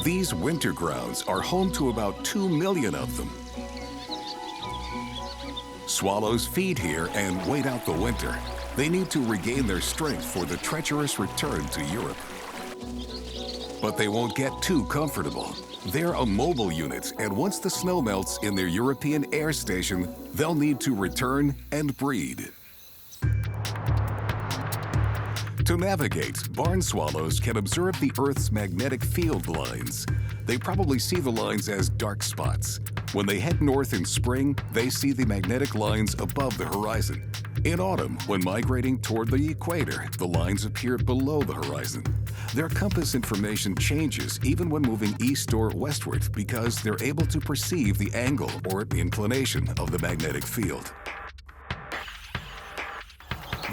These winter grounds are home to about 2 million of them. Swallows feed here and wait out the winter. They need to regain their strength for the treacherous return to Europe. But they won't get too comfortable. They're a mobile unit, and once the snow melts in their European air station, they'll need to return and breed. To navigate, barn swallows can observe the Earth's magnetic field lines. They probably see the lines as dark spots. When they head north in spring, they see the magnetic lines above the horizon. In autumn, when migrating toward the equator, the lines appear below the horizon. Their compass information changes even when moving east or westward because they're able to perceive the angle or inclination of the magnetic field.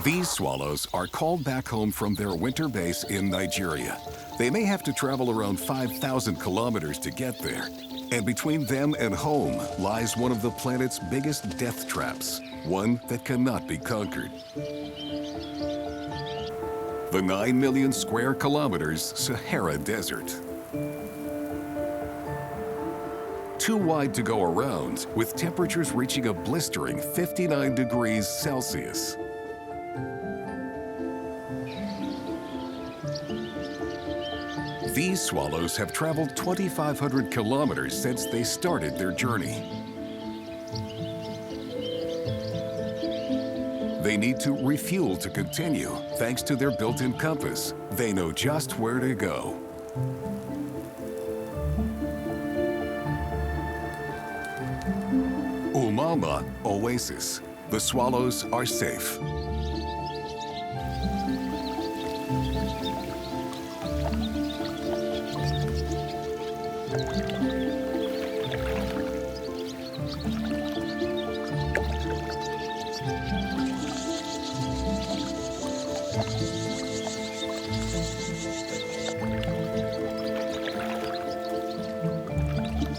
These swallows are called back home from their winter base in Nigeria. They may have to travel around 5,000 kilometers to get there. And between them and home lies one of the planet's biggest death traps, one that cannot be conquered. The 9 million square kilometers Sahara Desert. Too wide to go around, with temperatures reaching a blistering 59 degrees Celsius. These swallows have traveled 2,500 kilometers since they started their journey. They need to refuel to continue. Thanks to their built-in compass, they know just where to go. Umama Oasis. The swallows are safe.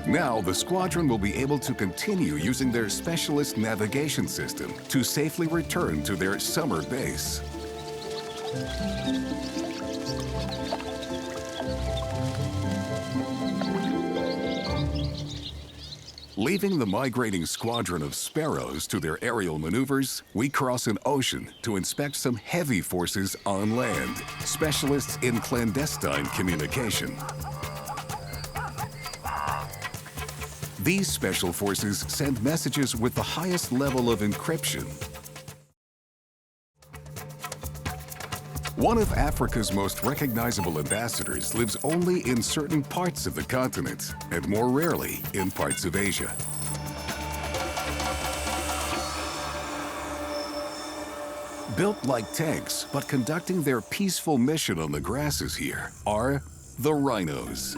Now, the squadron will be able to continue using their specialist navigation system to safely return to their summer base. Leaving the migrating squadron of sparrows to their aerial maneuvers, we cross an ocean to inspect some heavy forces on land, specialists in clandestine communication. These special forces send messages with the highest level of encryption. One of Africa's most recognizable ambassadors lives only in certain parts of the continent, and more rarely in parts of Asia. Built like tanks, but conducting their peaceful mission on the grasses here, are the rhinos.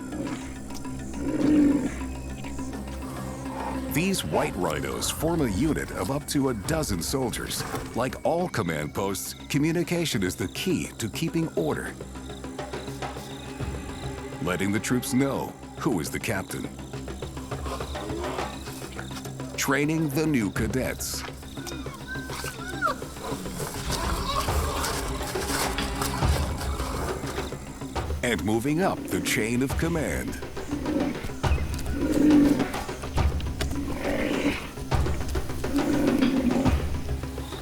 These white rhinos form a unit of up to a dozen soldiers. Like all command posts, communication is the key to keeping order. Letting the troops know who is the captain. Training the new cadets. And moving up the chain of command.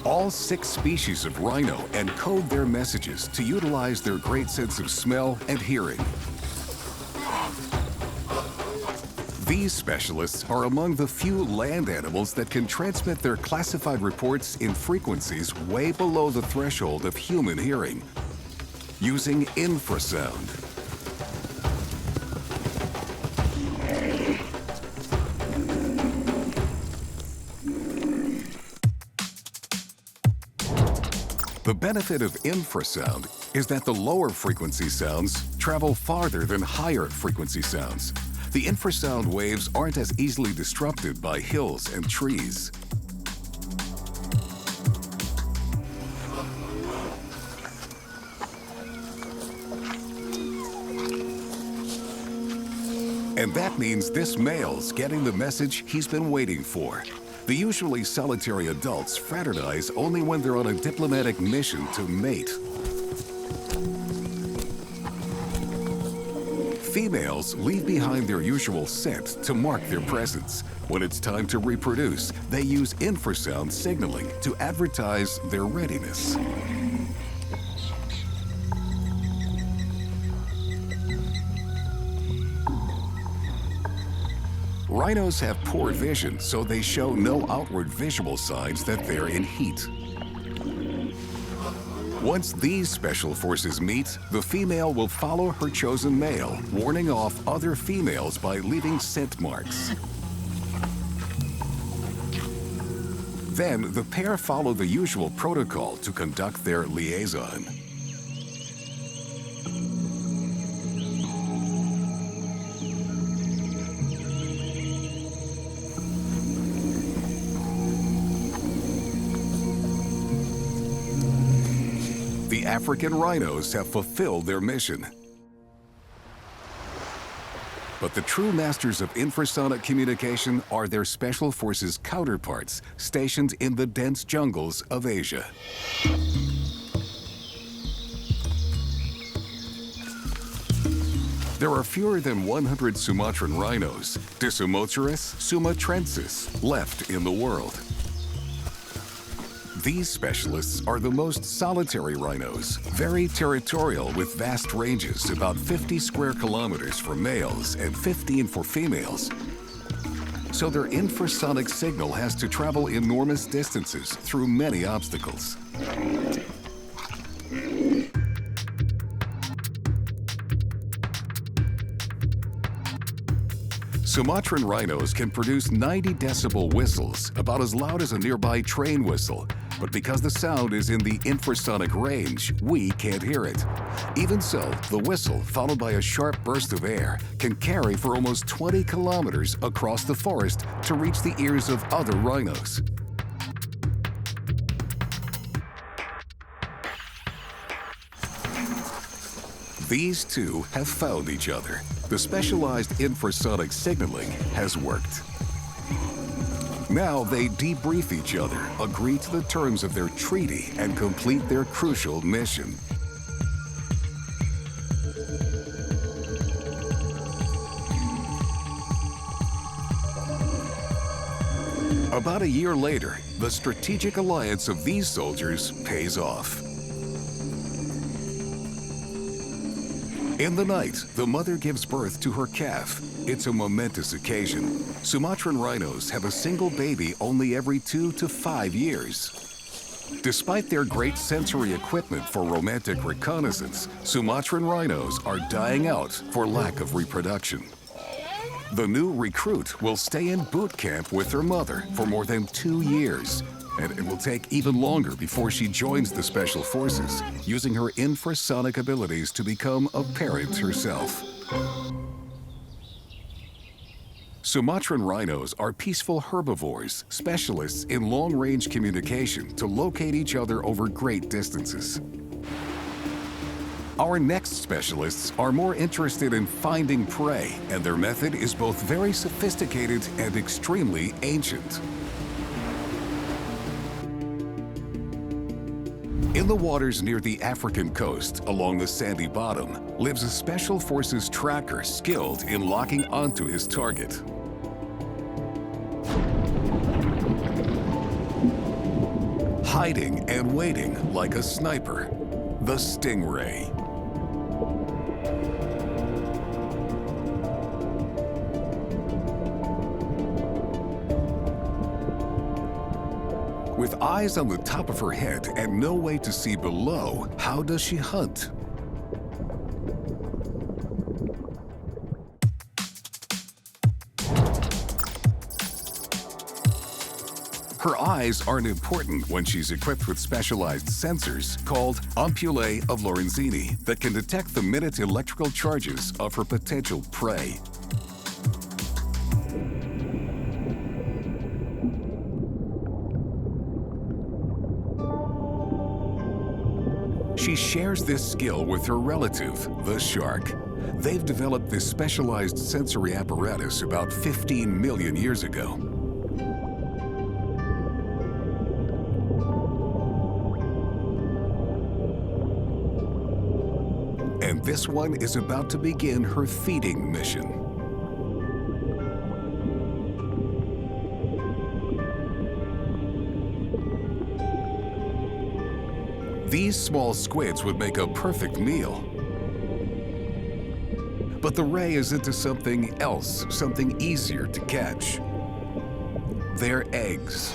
All 6 species of rhino encode their messages to utilize their great sense of smell and hearing. These specialists are among the few land animals that can transmit their classified reports in frequencies way below the threshold of human hearing, using infrasound. The benefit of infrasound is that the lower frequency sounds travel farther than higher frequency sounds. The infrasound waves aren't as easily disrupted by hills and trees. And that means this male's getting the message he's been waiting for. The usually solitary adults fraternize only when they're on a diplomatic mission to mate. Females leave behind their usual scent to mark their presence. When it's time to reproduce, they use infrasound signaling to advertise their readiness. Rhinos have poor vision, so they show no outward visual signs that they're in heat. Once these special forces meet, the female will follow her chosen male, warning off other females by leaving scent marks. Then, the pair follow the usual protocol to conduct their liaison. The African rhinos have fulfilled their mission. But the true masters of infrasonic communication are their special forces counterparts stationed in the dense jungles of Asia. There are fewer than 100 Sumatran rhinos, Disomotris sumatrensis, left in the world. These specialists are the most solitary rhinos, very territorial with vast ranges, about 50 square kilometers for males and 15 for females. So their infrasonic signal has to travel enormous distances through many obstacles. Sumatran rhinos can produce 90 decibel whistles, about as loud as a nearby train whistle. But because the sound is in the infrasonic range, we can't hear it. Even so, the whistle, followed by a sharp burst of air, can carry for almost 20 kilometers across the forest to reach the ears of other rhinos. These two have found each other. The specialized infrasonic signaling has worked. Now they debrief each other, agree to the terms of their treaty, and complete their crucial mission. About a year later, the strategic alliance of these soldiers pays off. In the night, the mother gives birth to her calf. It's a momentous occasion. Sumatran rhinos have a single baby only every 2 to 5 years. Despite their great sensory equipment for romantic reconnaissance, Sumatran rhinos are dying out for lack of reproduction. The new recruit will stay in boot camp with her mother for more than 2 years, and it will take even longer before she joins the Special Forces, using her infrasonic abilities to become a parent herself. Sumatran rhinos are peaceful herbivores, specialists in long-range communication to locate each other over great distances. Our next specialists are more interested in finding prey, and their method is both very sophisticated and extremely ancient. In the waters near the African coast, along the sandy bottom, lives a Special Forces tracker skilled in locking onto his target. Hiding and waiting like a sniper, the Stingray. With eyes on the top of her head and no way to see below, how does she hunt? Her eyes aren't important when she's equipped with specialized sensors called ampullae of Lorenzini that can detect the minute electrical charges of her potential prey. She shares this skill with her relative, the shark. They've developed this specialized sensory apparatus about 15 million years ago. And this one is about to begin her feeding mission. These small squids would make a perfect meal. But the ray is into something else, something easier to catch. Their eggs.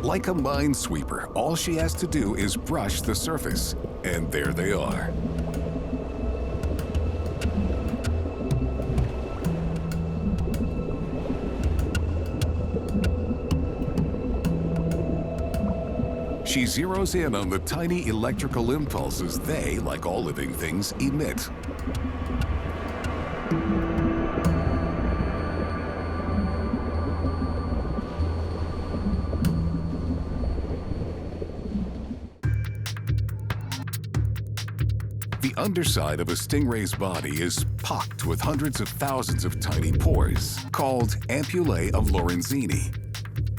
Like a minesweeper, all she has to do is brush the surface, and there they are. She zeroes in on the tiny electrical impulses they, like all living things, emit. The underside of a stingray's body is pocked with hundreds of thousands of tiny pores, called ampullae of Lorenzini.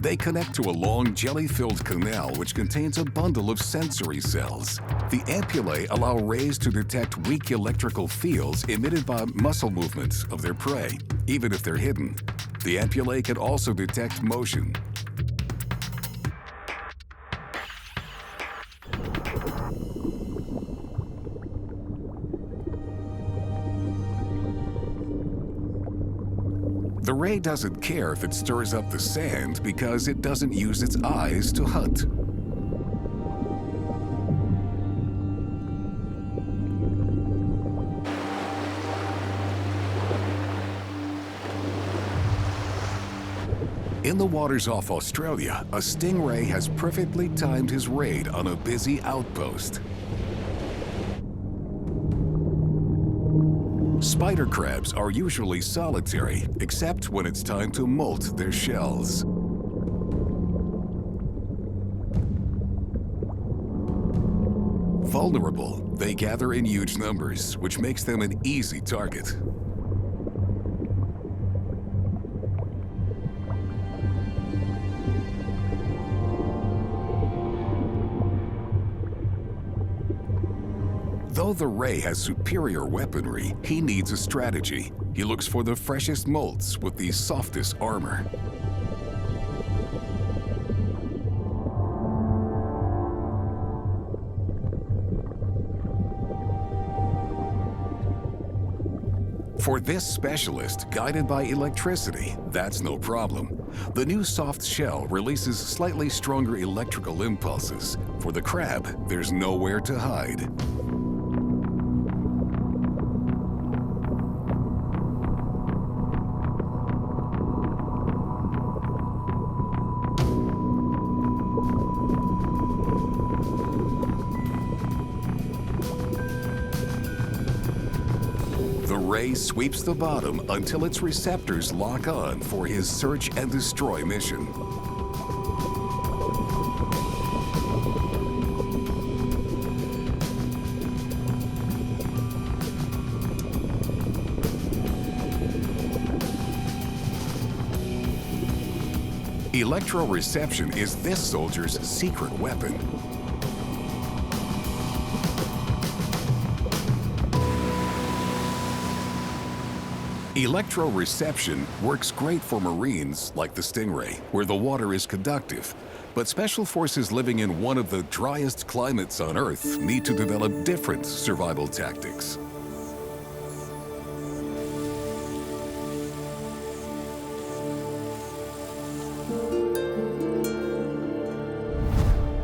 They connect to a long jelly-filled canal which contains a bundle of sensory cells. The ampullae allow rays to detect weak electrical fields emitted by muscle movements of their prey, even if they're hidden. The ampullae can also detect motion. The ray doesn't care if it stirs up the sand because it doesn't use its eyes to hunt. In the waters off Australia, a stingray has perfectly timed his raid on a busy outpost. Spider crabs are usually solitary, except when it's time to molt their shells. Vulnerable, they gather in huge numbers, which makes them an easy target. Though Although the ray has superior weaponry, he needs a strategy. He looks for the freshest molts with the softest armor. For this specialist, guided by electricity, that's no problem. The new soft shell releases slightly stronger electrical impulses. For the crab, there's nowhere to hide. The ray sweeps the bottom until its receptors lock on for his search and destroy mission. Electroreception is this soldier's secret weapon. Electroreception works great for Marines like the Stingray, where the water is conductive. But special forces living in one of the driest climates on Earth need to develop different survival tactics.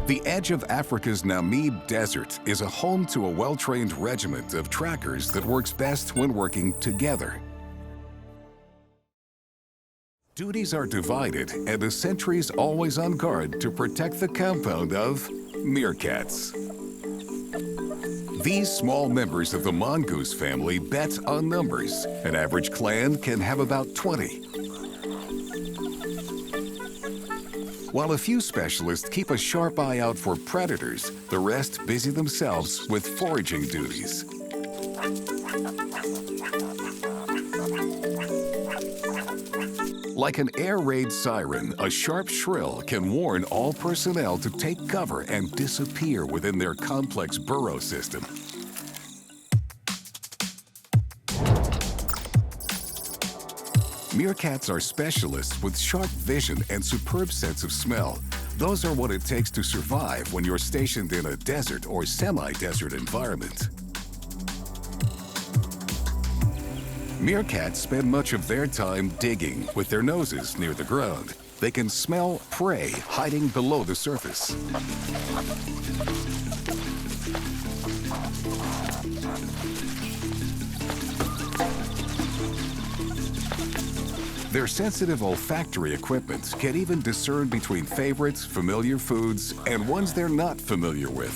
The edge of Africa's Namib Desert is a home to a well-trained regiment of trackers that works best when working together. Duties are divided, and a sentry is always on guard to protect the compound of meerkats. These small members of the mongoose family bet on numbers. An average clan can have about 20. While a few specialists keep a sharp eye out for predators, the rest busy themselves with foraging duties. Like an air raid siren, a sharp shrill can warn all personnel to take cover and disappear within their complex burrow system. Meerkats are specialists with sharp vision and superb sense of smell. Those are what it takes to survive when you're stationed in a desert or semi-desert environment. Meerkats spend much of their time digging with their noses near the ground. They can smell prey hiding below the surface. Their sensitive olfactory equipment can even discern between favorites, familiar foods, and ones they're not familiar with.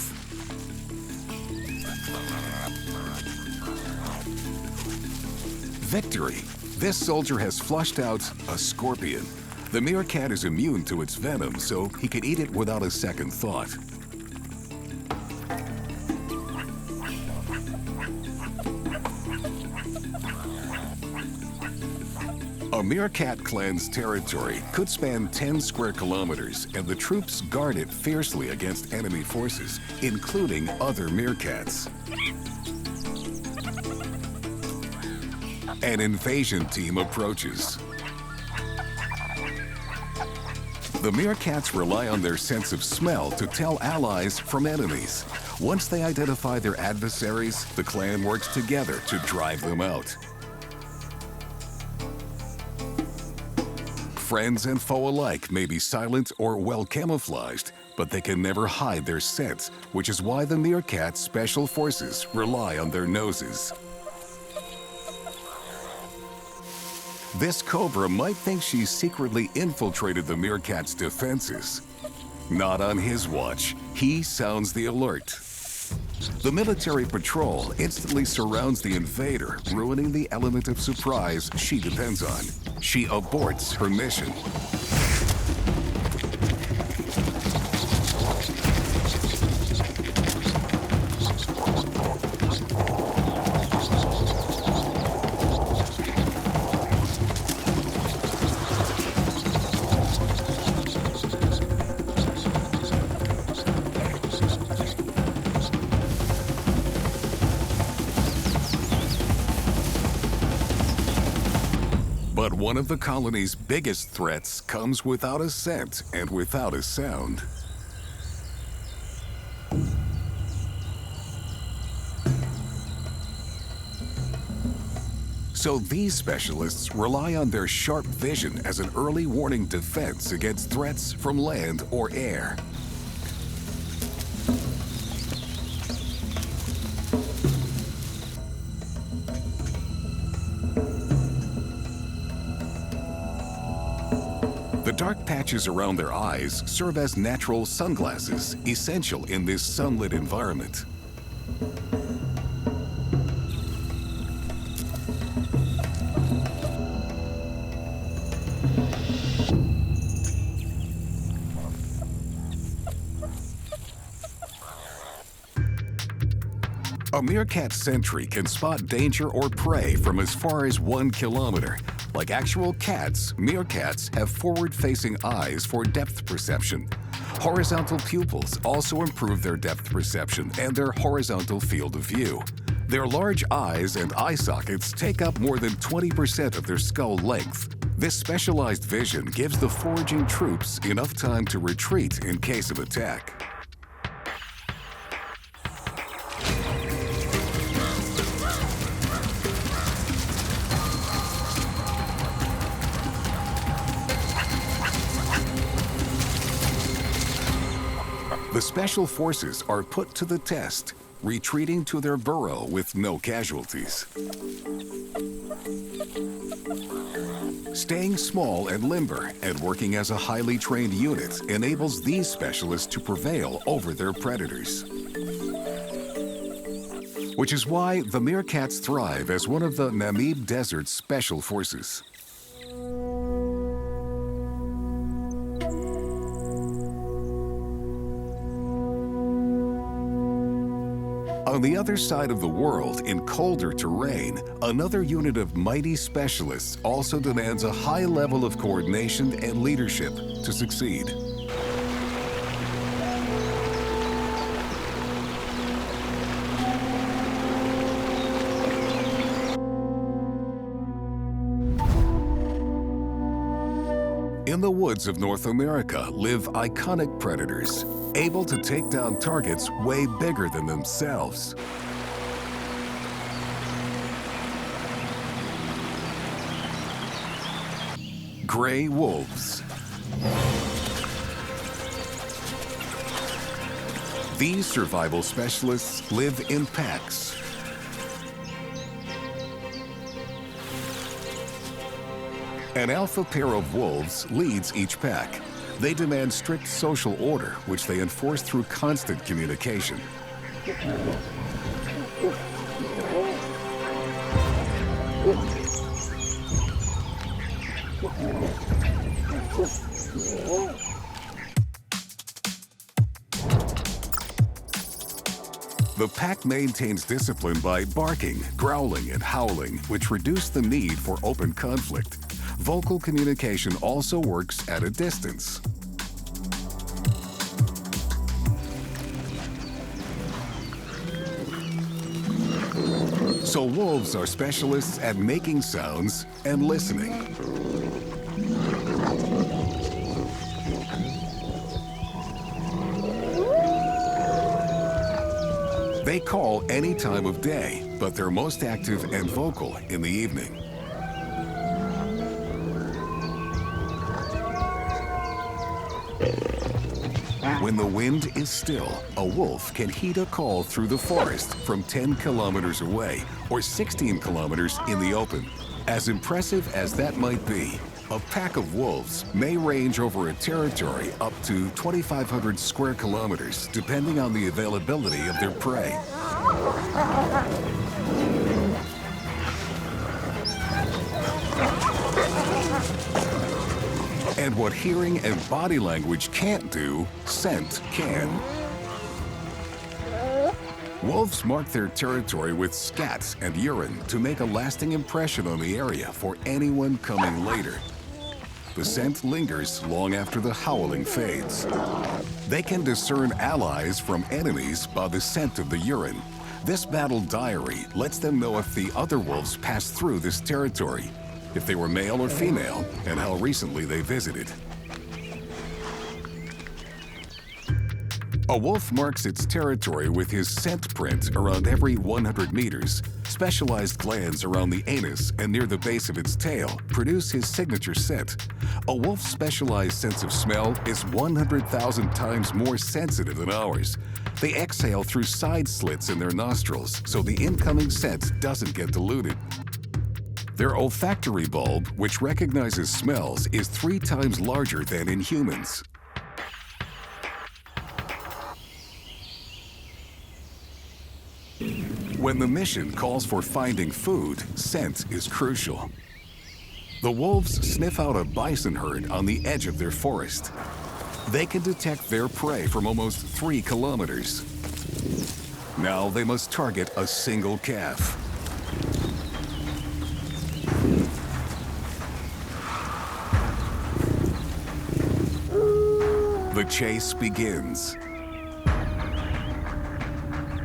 Victory! This soldier has flushed out a scorpion. The meerkat is immune to its venom, so he can eat it without a second thought. A meerkat clan's territory could span 10 square kilometers, and the troops guard it fiercely against enemy forces, including other meerkats. An invasion team approaches. The meerkats rely on their sense of smell to tell allies from enemies. Once they identify their adversaries, the clan works together to drive them out. Friends and foe alike may be silent or well camouflaged, but they can never hide their scent, which is why the meerkat special forces rely on their noses. This cobra might think she's secretly infiltrated the meerkat's defenses. Not on his watch. He sounds the alert. The military patrol instantly surrounds the invader, ruining the element of surprise she depends on. She aborts her mission. But one of the colony's biggest threats comes without a scent and without a sound. So these specialists rely on their sharp vision as an early warning defense against threats from land or air. The dark patches around their eyes serve as natural sunglasses, essential in this sunlit environment. A meerkat sentry can spot danger or prey from as far as 1 kilometer. Like actual cats, meerkats have forward-facing eyes for depth perception. Horizontal pupils also improve their depth perception and their horizontal field of view. Their large eyes and eye sockets take up more than 20% of their skull length. This specialized vision gives the foraging troops enough time to retreat in case of attack. The special forces are put to the test, retreating to their burrow with no casualties. Staying small and limber and working as a highly trained unit enables these specialists to prevail over their predators. Which is why the meerkats thrive as one of the Namib Desert's special forces. On the other side of the world, in colder terrain, another unit of mighty specialists also demands a high level of coordination and leadership to succeed. In the woods of North America live iconic predators, able to take down targets way bigger than themselves. Gray wolves. These survival specialists live in packs. An alpha pair of wolves leads each pack. They demand strict social order, which they enforce through constant communication. The pack maintains discipline by barking, growling, and howling, which reduce the need for open conflict. Vocal communication also works at a distance. So wolves are specialists at making sounds and listening. They call any time of day, but they're most active and vocal in the evening. When the wind is still, a wolf can heed a call through the forest from 10 kilometers away or 16 kilometers in the open. As impressive as that might be, a pack of wolves may range over a territory up to 2,500 square kilometers, depending on the availability of their prey. And what hearing and body language can't do, scent can. Wolves mark their territory with scat and urine to make a lasting impression on the area for anyone coming later. The scent lingers long after the howling fades. They can discern allies from enemies by the scent of the urine. This battle diary lets them know if the other wolves pass through this territory. if they were male or female, and how recently they visited. A wolf marks its territory with his scent print around every 100 meters. Specialized glands around the anus and near the base of its tail produce his signature scent. A wolf's specialized sense of smell is 100,000 times more sensitive than ours. They exhale through side slits in their nostrils, so the incoming scent doesn't get diluted. Their olfactory bulb, which recognizes smells, is 3 times larger than in humans. When the mission calls for finding food, scent is crucial. The wolves sniff out a bison herd on the edge of their forest. They can detect their prey from almost 3 kilometers. Now they must target a single calf. The chase begins.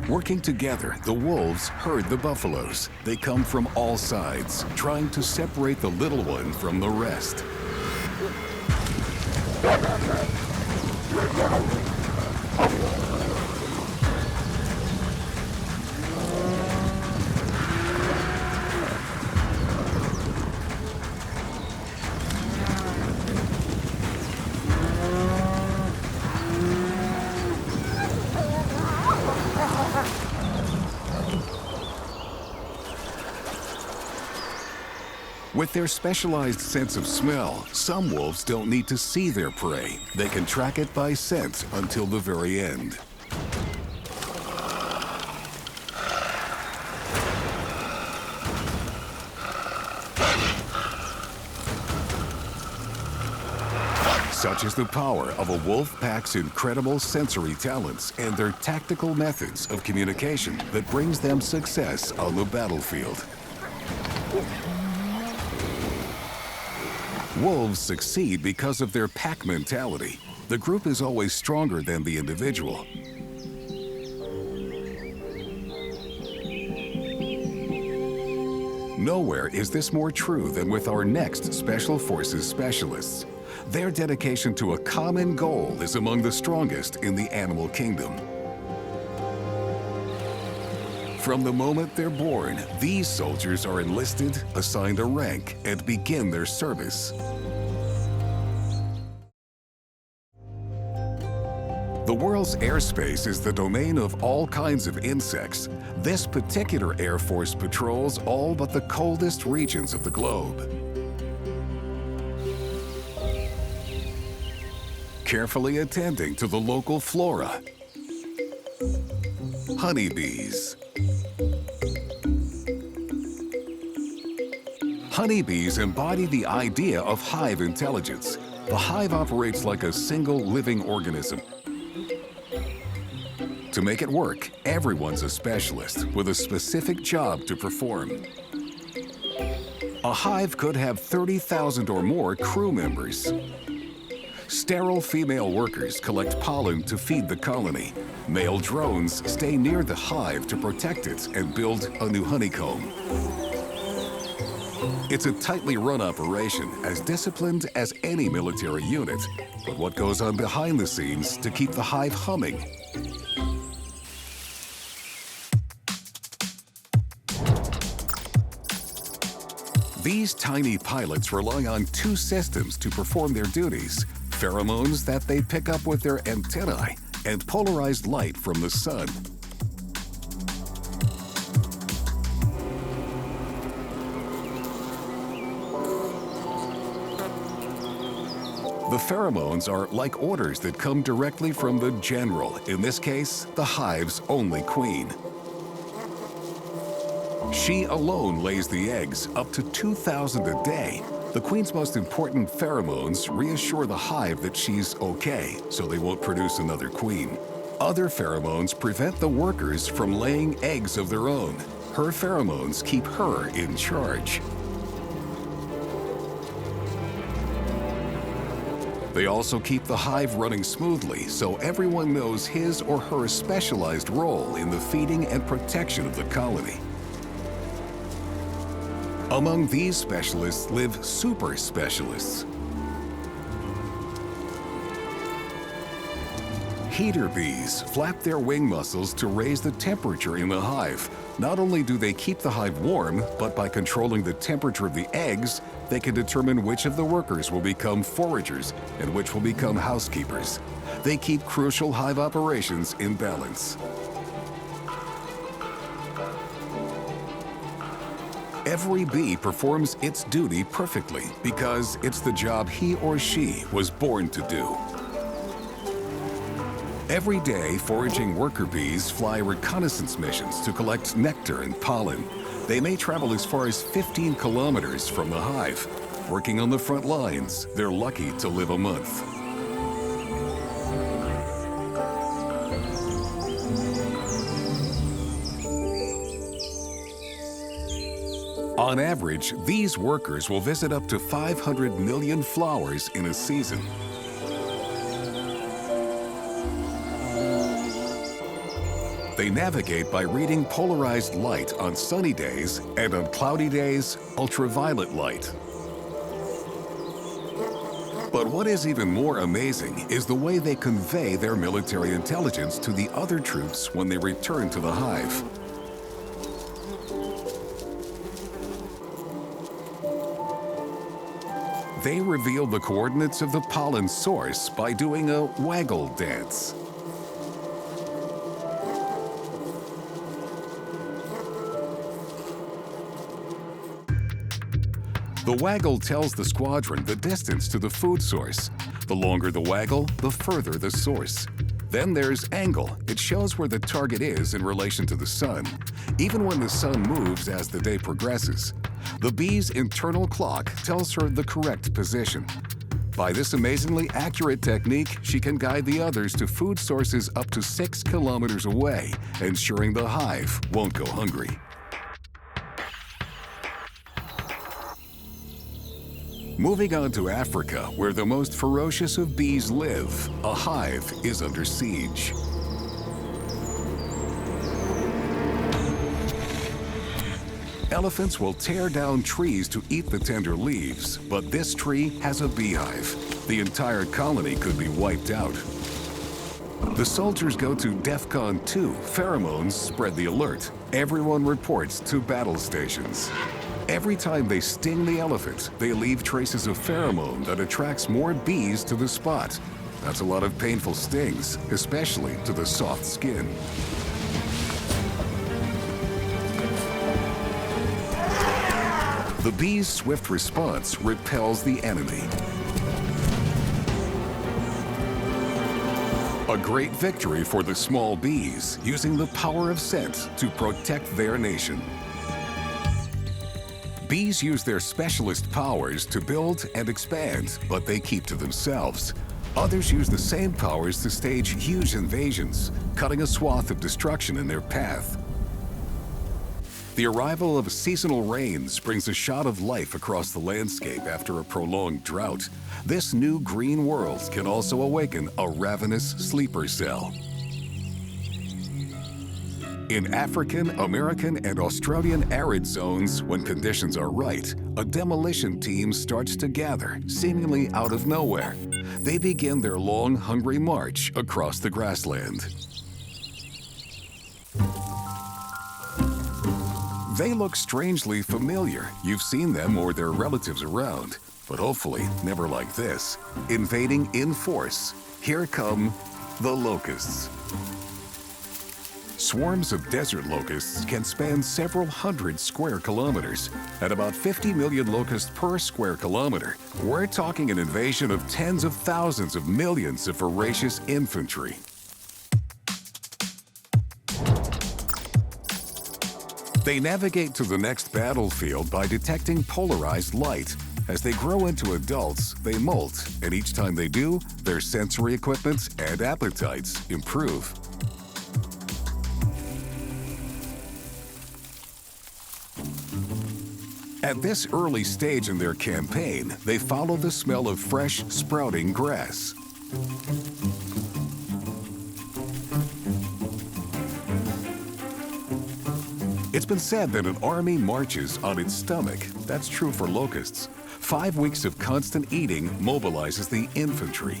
Working together, the wolves herd the buffaloes. They come from all sides, trying to separate the little one from the rest. With their specialized sense of smell, some wolves don't need to see their prey. They can track it by scent until the very end. Such is the power of a wolf pack's incredible sensory talents and their tactical methods of communication that brings them success on the battlefield. Wolves succeed because of their pack mentality. The group is always stronger than the individual. Nowhere is this more true than with our next Special Forces specialists. Their dedication to a common goal is among the strongest in the animal kingdom. From the moment they're born, these soldiers are enlisted, assigned a rank, and begin their service. The world's airspace is the domain of all kinds of insects. This particular Air Force patrols all but the coldest regions of the globe. Carefully attending to the local flora. Honeybees. Honeybees embody the idea of hive intelligence. The hive operates like a single living organism. To make it work, everyone's a specialist with a specific job to perform. A hive could have 30,000 or more crew members. Sterile female workers collect pollen to feed the colony. Male drones stay near the hive to protect it and build a new honeycomb. It's a tightly run operation, as disciplined as any military unit. But what goes on behind the scenes to keep the hive humming? These tiny pilots rely on 2 systems to perform their duties: pheromones that they pick up with their antennae and polarized light from the sun. The pheromones are like orders that come directly from the general, in this case, the hive's only queen. She alone lays the eggs, up to 2,000 a day. The queen's most important pheromones reassure the hive that she's okay, so they won't produce another queen. Other pheromones prevent the workers from laying eggs of their own. Her pheromones keep her in charge. They also keep the hive running smoothly, so everyone knows his or her specialized role in the feeding and protection of the colony. Among these specialists live super specialists. Heater bees flap their wing muscles to raise the temperature in the hive. Not only do they keep the hive warm, but by controlling the temperature of the eggs, they can determine which of the workers will become foragers and which will become housekeepers. They keep crucial hive operations in balance. Every bee performs its duty perfectly because it's the job he or she was born to do. Every day, foraging worker bees fly reconnaissance missions to collect nectar and pollen. They may travel as far as 15 kilometers from the hive. Working on the front lines, they're lucky to live a month. On average, these workers will visit up to 500 million flowers in a season. They navigate by reading polarized light on sunny days and on cloudy days, ultraviolet light. But what is even more amazing is the way they convey their military intelligence to the other troops when they return to the hive. They reveal the coordinates of the pollen source by doing a waggle dance. The waggle tells the squadron the distance to the food source. The longer the waggle, the further the source. Then there's angle. It shows where the target is in relation to the sun, even when the sun moves as the day progresses. The bee's internal clock tells her the correct position. By this amazingly accurate technique, she can guide the others to food sources up to 6 kilometers away, ensuring the hive won't go hungry. Moving on to Africa, where the most ferocious of bees live, a hive is under siege. Elephants will tear down trees to eat the tender leaves, but this tree has a beehive. The entire colony could be wiped out. The soldiers go to DEFCON 2. Pheromones spread the alert. Everyone reports to battle stations. Every time they sting the elephant, they leave traces of pheromone that attracts more bees to the spot. That's a lot of painful stings, especially to the soft skin. The bee's swift response repels the enemy. A great victory for the small bees, using the power of scent to protect their nation. Bees use their specialist powers to build and expand, but they keep to themselves. Others use the same powers to stage huge invasions, cutting a swath of destruction in their path. The arrival of seasonal rains brings a shot of life across the landscape after a prolonged drought. This new green world can also awaken a ravenous sleeper cell. In African, American, and Australian arid zones, when conditions are right, a demolition team starts to gather, seemingly out of nowhere. They begin their long, hungry march across the grassland. They look strangely familiar. You've seen them or their relatives around, but hopefully never like this. Invading in force, here come the locusts. Swarms of desert locusts can span several hundred square kilometers. At about 50 million locusts per square kilometer, we're talking an invasion of tens of thousands of millions of voracious infantry. They navigate to the next battlefield by detecting polarized light. As they grow into adults, they molt, and each time they do, their sensory equipment and appetites improve. At this early stage in their campaign, they follow the smell of fresh, sprouting grass. It's been said that an army marches on its stomach. That's true for locusts. 5 weeks of constant eating mobilizes the infantry.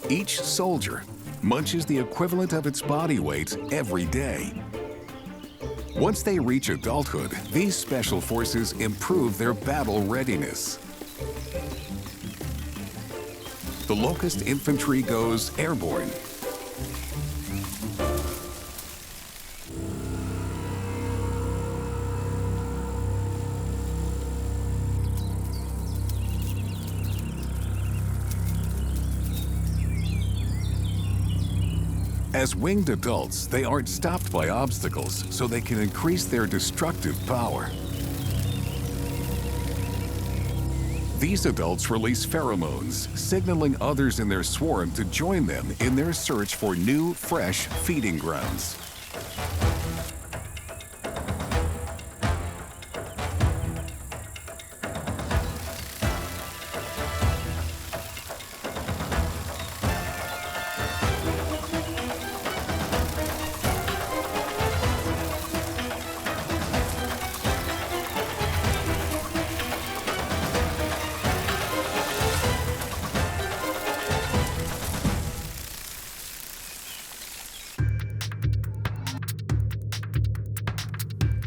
Each soldier munches the equivalent of its body weight every day. Once they reach adulthood, these special forces improve their battle readiness. The locust infantry goes airborne. As winged adults, they aren't stopped by obstacles, so they can increase their destructive power. These adults release pheromones, signaling others in their swarm to join them in their search for new, fresh feeding grounds.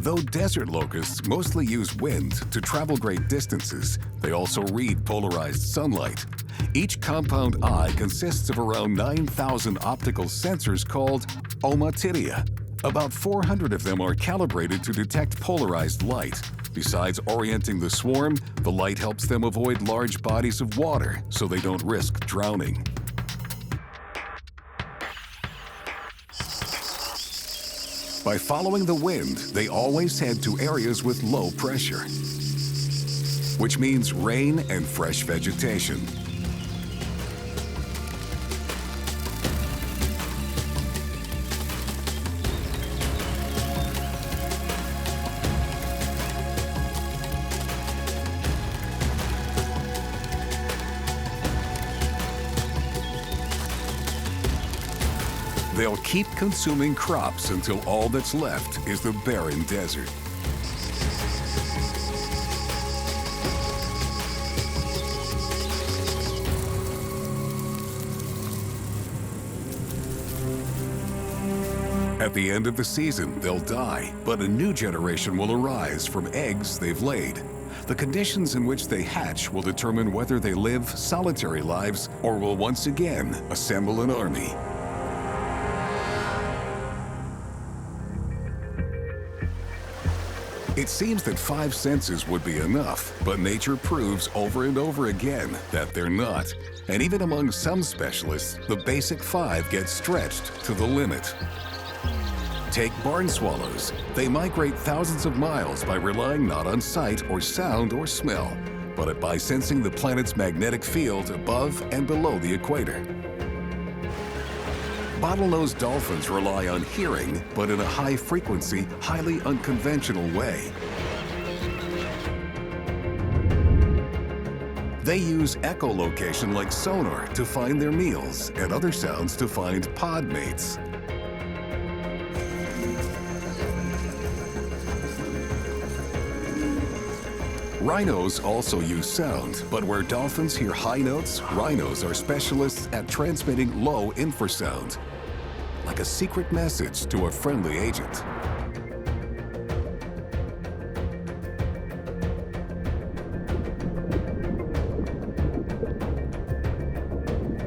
Though desert locusts mostly use wind to travel great distances, they also read polarized sunlight. Each compound eye consists of around 9,000 optical sensors called ommatidia. About 400 of them are calibrated to detect polarized light. Besides orienting the swarm, the light helps them avoid large bodies of water so they don't risk drowning. By following the wind, they always head to areas with low pressure, which means rain and fresh vegetation. They'll keep consuming crops until all that's left is the barren desert. At the end of the season, they'll die, but a new generation will arise from eggs they've laid. The conditions in which they hatch will determine whether they live solitary lives or will once again assemble an army. It seems that 5 senses would be enough, but nature proves over and over again that they're not. And even among some specialists, the basic 5 get stretched to the limit. Take barn swallows. They migrate thousands of miles by relying not on sight or sound or smell, but by sensing the planet's magnetic field above and below the equator. Bottlenose dolphins rely on hearing, but in a high-frequency, highly unconventional way. They use echolocation like sonar to find their meals and other sounds to find pod mates. Rhinos also use sound, but where dolphins hear high notes, rhinos are specialists at transmitting low infrasound, like a secret message to a friendly agent.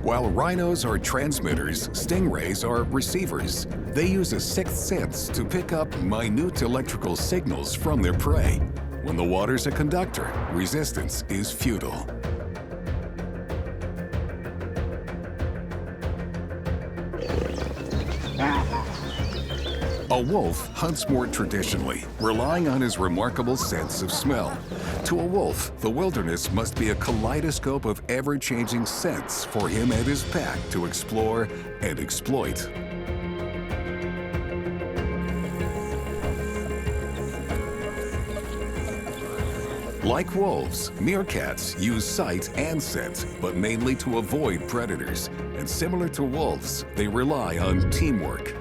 While rhinos are transmitters, stingrays are receivers. They use a sixth sense to pick up minute electrical signals from their prey. When the water's a conductor, resistance is futile. A wolf hunts more traditionally, relying on his remarkable sense of smell. To a wolf, the wilderness must be a kaleidoscope of ever-changing scents for him and his pack to explore and exploit. Like wolves, meerkats use sight and scent, but mainly to avoid predators. And similar to wolves, they rely on teamwork.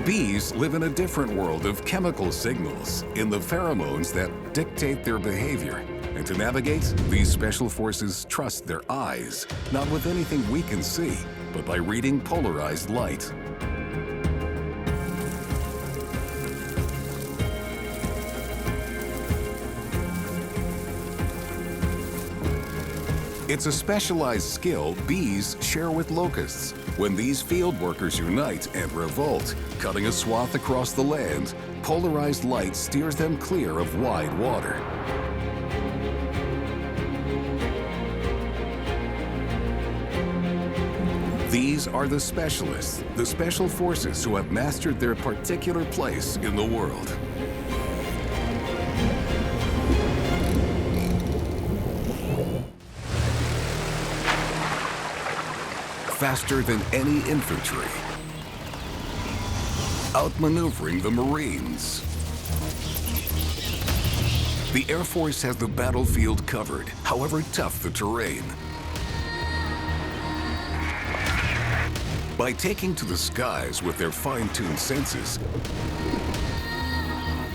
Bees live in a different world of chemical signals, in the pheromones that dictate their behavior. And to navigate, these special forces trust their eyes, not with anything we can see, but by reading polarized light. It's a specialized skill bees share with locusts. When these field workers unite and revolt, cutting a swath across the land, polarized light steers them clear of wide water. These are the specialists, the special forces who have mastered their particular place in the world. Faster than any infantry, outmaneuvering the Marines. The Air Force has the battlefield covered, however tough the terrain. By taking to the skies with their fine-tuned senses,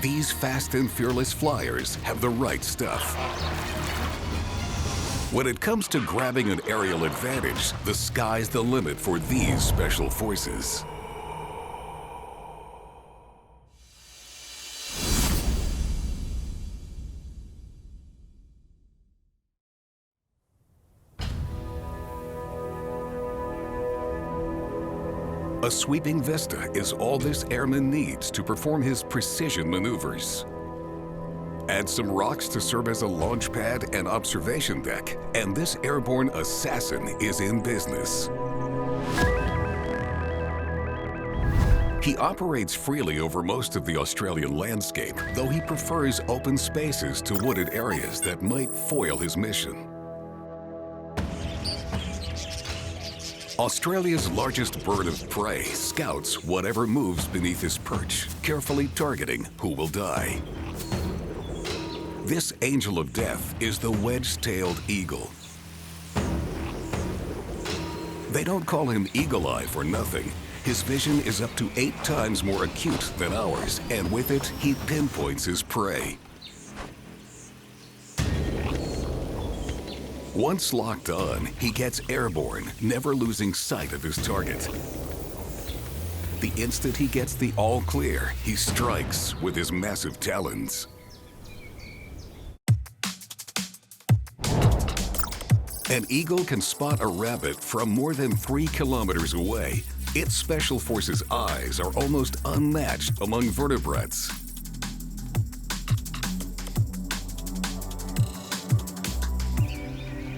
these fast and fearless flyers have the right stuff. When it comes to grabbing an aerial advantage, the sky's the limit for these special forces. A sweeping vista is all this airman needs to perform his precision maneuvers. Add some rocks to serve as a launch pad and observation deck, and this airborne assassin is in business. He operates freely over most of the Australian landscape, though he prefers open spaces to wooded areas that might foil his mission. Australia's largest bird of prey scouts whatever moves beneath his perch, carefully targeting who will die. This angel of death is the wedge-tailed eagle. They don't call him Eagle Eye for nothing. His vision is up to 8 times more acute than ours, and with it, he pinpoints his prey. Once locked on, he gets airborne, never losing sight of his target. The instant he gets the all clear, he strikes with his massive talons. An eagle can spot a rabbit from more than 3 kilometers away. Its special forces' eyes are almost unmatched among vertebrates.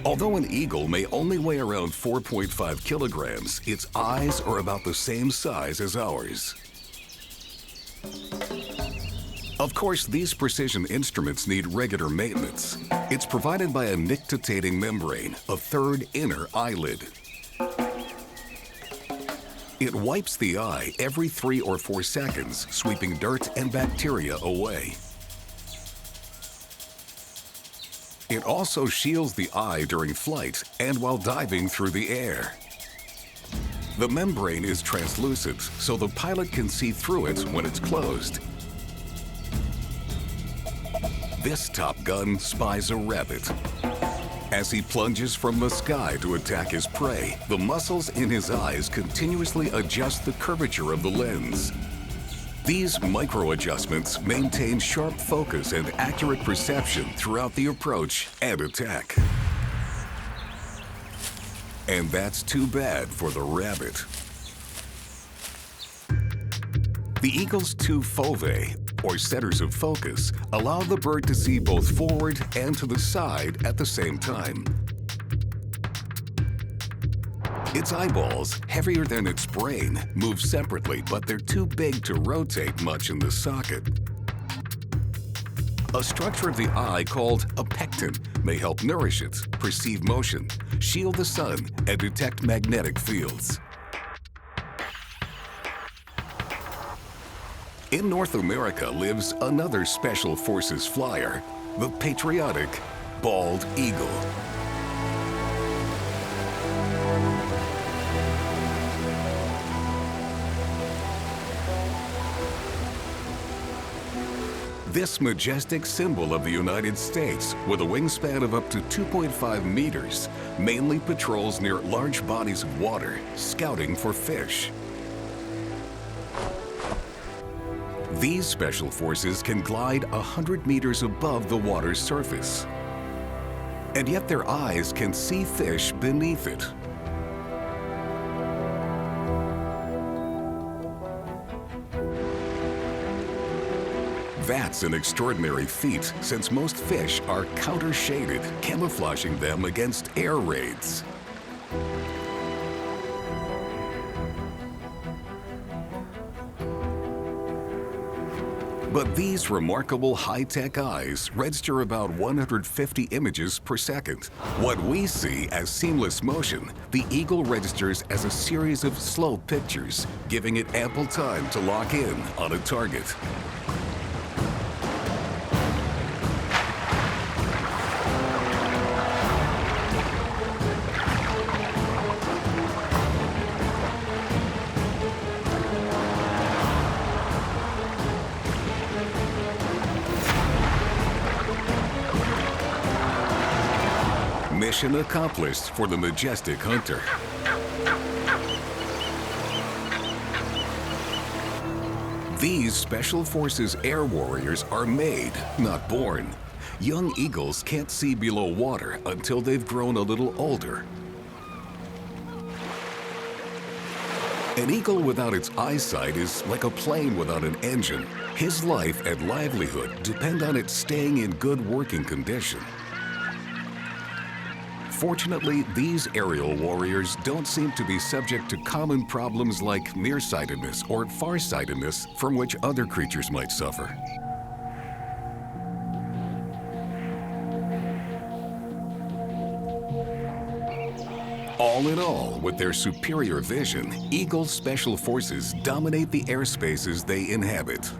Although an eagle may only weigh around 4.5 kilograms, its eyes are about the same size as ours. Of course, these precision instruments need regular maintenance. It's provided by a nictitating membrane, a third inner eyelid. It wipes the eye every 3 or 4 seconds, sweeping dirt and bacteria away. It also shields the eye during flight and while diving through the air. The membrane is translucent, so the pilot can see through it when it's closed. This Top Gun spies a rabbit. As he plunges from the sky to attack his prey, the muscles in his eyes continuously adjust the curvature of the lens. These micro-adjustments maintain sharp focus and accurate perception throughout the approach and attack. And that's too bad for the rabbit. The eagle's 2 fovae, or centers of focus, allow the bird to see both forward and to the side at the same time. Its eyeballs, heavier than its brain, move separately, but they're too big to rotate much in the socket. A structure of the eye called a pecten may help nourish it, perceive motion, shield the sun, and detect magnetic fields. In North America lives another Special Forces flyer, the patriotic bald eagle. This majestic symbol of the United States, with a wingspan of up to 2.5 meters, mainly patrols near large bodies of water, scouting for fish. These special forces can glide 100 meters above the water's surface. And yet their eyes can see fish beneath it. That's an extraordinary feat, since most fish are counter-shaded, camouflaging them against air raids. But these remarkable high-tech eyes register about 150 images per second. What we see as seamless motion, the eagle registers as a series of slow pictures, giving it ample time to lock in on a target. Mission accomplished for the majestic hunter. These Special Forces air warriors are made, not born. Young eagles can't see below water until they've grown a little older. An eagle without its eyesight is like a plane without an engine. His life and livelihood depend on it staying in good working condition. Fortunately, these aerial warriors don't seem to be subject to common problems like nearsightedness or farsightedness from which other creatures might suffer. All in all, with their superior vision, Eagle Special Forces dominate the airspaces they inhabit.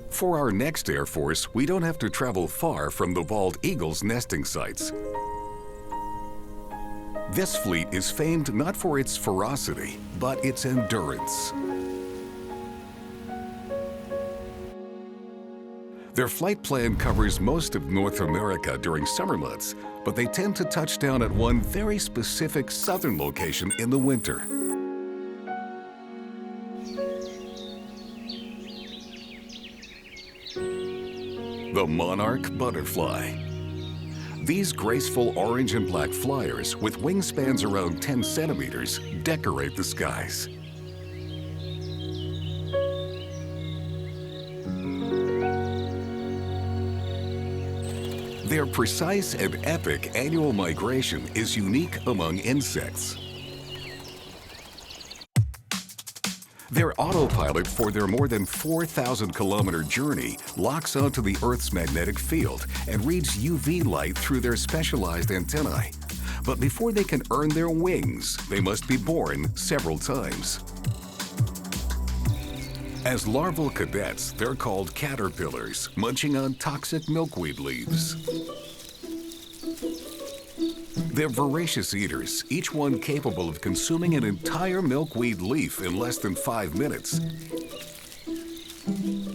For our next Air Force, we don't have to travel far from the bald eagle's nesting sites. This fleet is famed not for its ferocity, but its endurance. Their flight plan covers most of North America during summer months, but they tend to touch down at one very specific southern location in the winter. The Monarch butterfly. These graceful orange and black flyers with wingspans around 10 centimeters decorate the skies. Their precise and epic annual migration is unique among insects. Their autopilot for their more than 4,000-kilometer journey locks onto the Earth's magnetic field and reads UV light through their specialized antennae. But before they can earn their wings, they must be born several times. As larval cadets, they're called caterpillars, munching on toxic milkweed leaves. They're voracious eaters, each one capable of consuming an entire milkweed leaf in less than 5 minutes.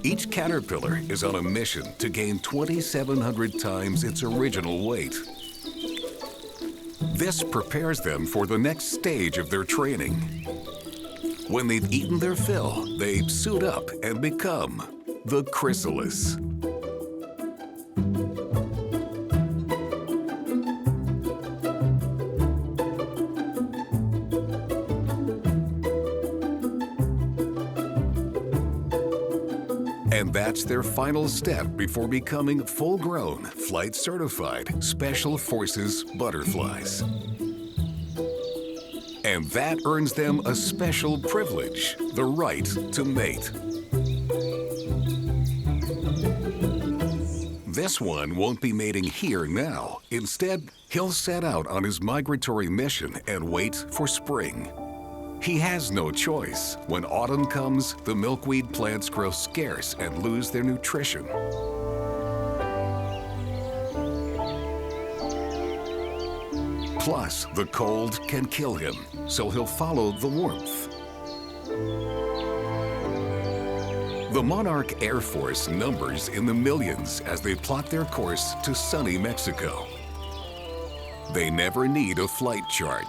Each caterpillar is on a mission to gain 2,700 times its original weight. This prepares them for the next stage of their training. When they've eaten their fill, they suit up and become the chrysalis. And that's their final step before becoming full-grown, flight-certified Special Forces butterflies. And that earns them a special privilege, the right to mate. This one won't be mating here now. Instead, he'll set out on his migratory mission and wait for spring. He has no choice. When autumn comes, the milkweed plants grow scarce and lose their nutrition. Plus, the cold can kill him, so he'll follow the warmth. The Monarch Air Force numbers in the millions as they plot their course to sunny Mexico. They never need a flight chart.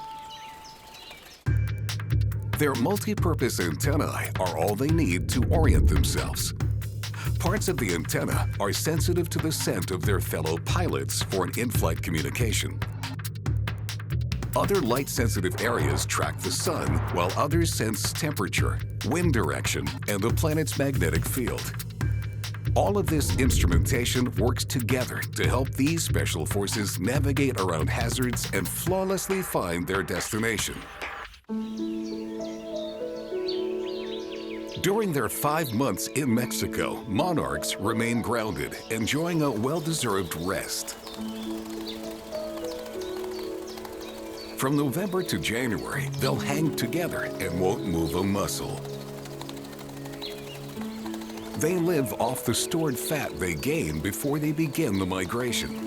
Their multi-purpose antennae are all they need to orient themselves. Parts of the antenna are sensitive to the scent of their fellow pilots for an in-flight communication. Other light-sensitive areas track the sun, while others sense temperature, wind direction, and the planet's magnetic field. All of this instrumentation works together to help these special forces navigate around hazards and flawlessly find their destination. During their 5 months in Mexico, monarchs remain grounded, enjoying a well-deserved rest. From November to January, they'll hang together and won't move a muscle. They live off the stored fat they gain before they begin the migration.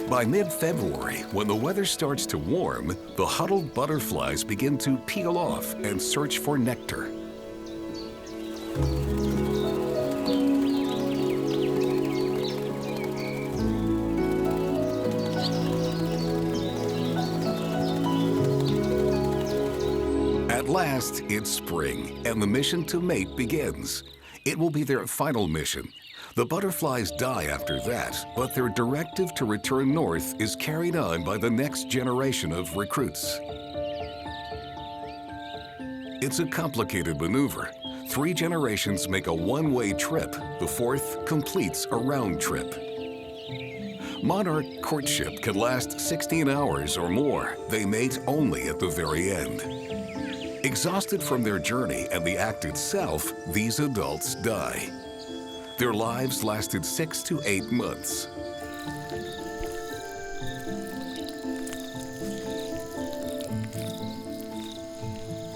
By mid-February, when the weather starts to warm, the huddled butterflies begin to peel off and search for nectar. At last, it's spring, and the mission to mate begins. It will be their final mission. The butterflies die after that, but their directive to return north is carried on by the next generation of recruits. It's a complicated maneuver. 3 generations make a one-way trip. The 4th completes a round trip. Monarch courtship can last 16 hours or more. They mate only at the very end. Exhausted from their journey and the act itself, these adults die. Their lives lasted 6 to 8 months.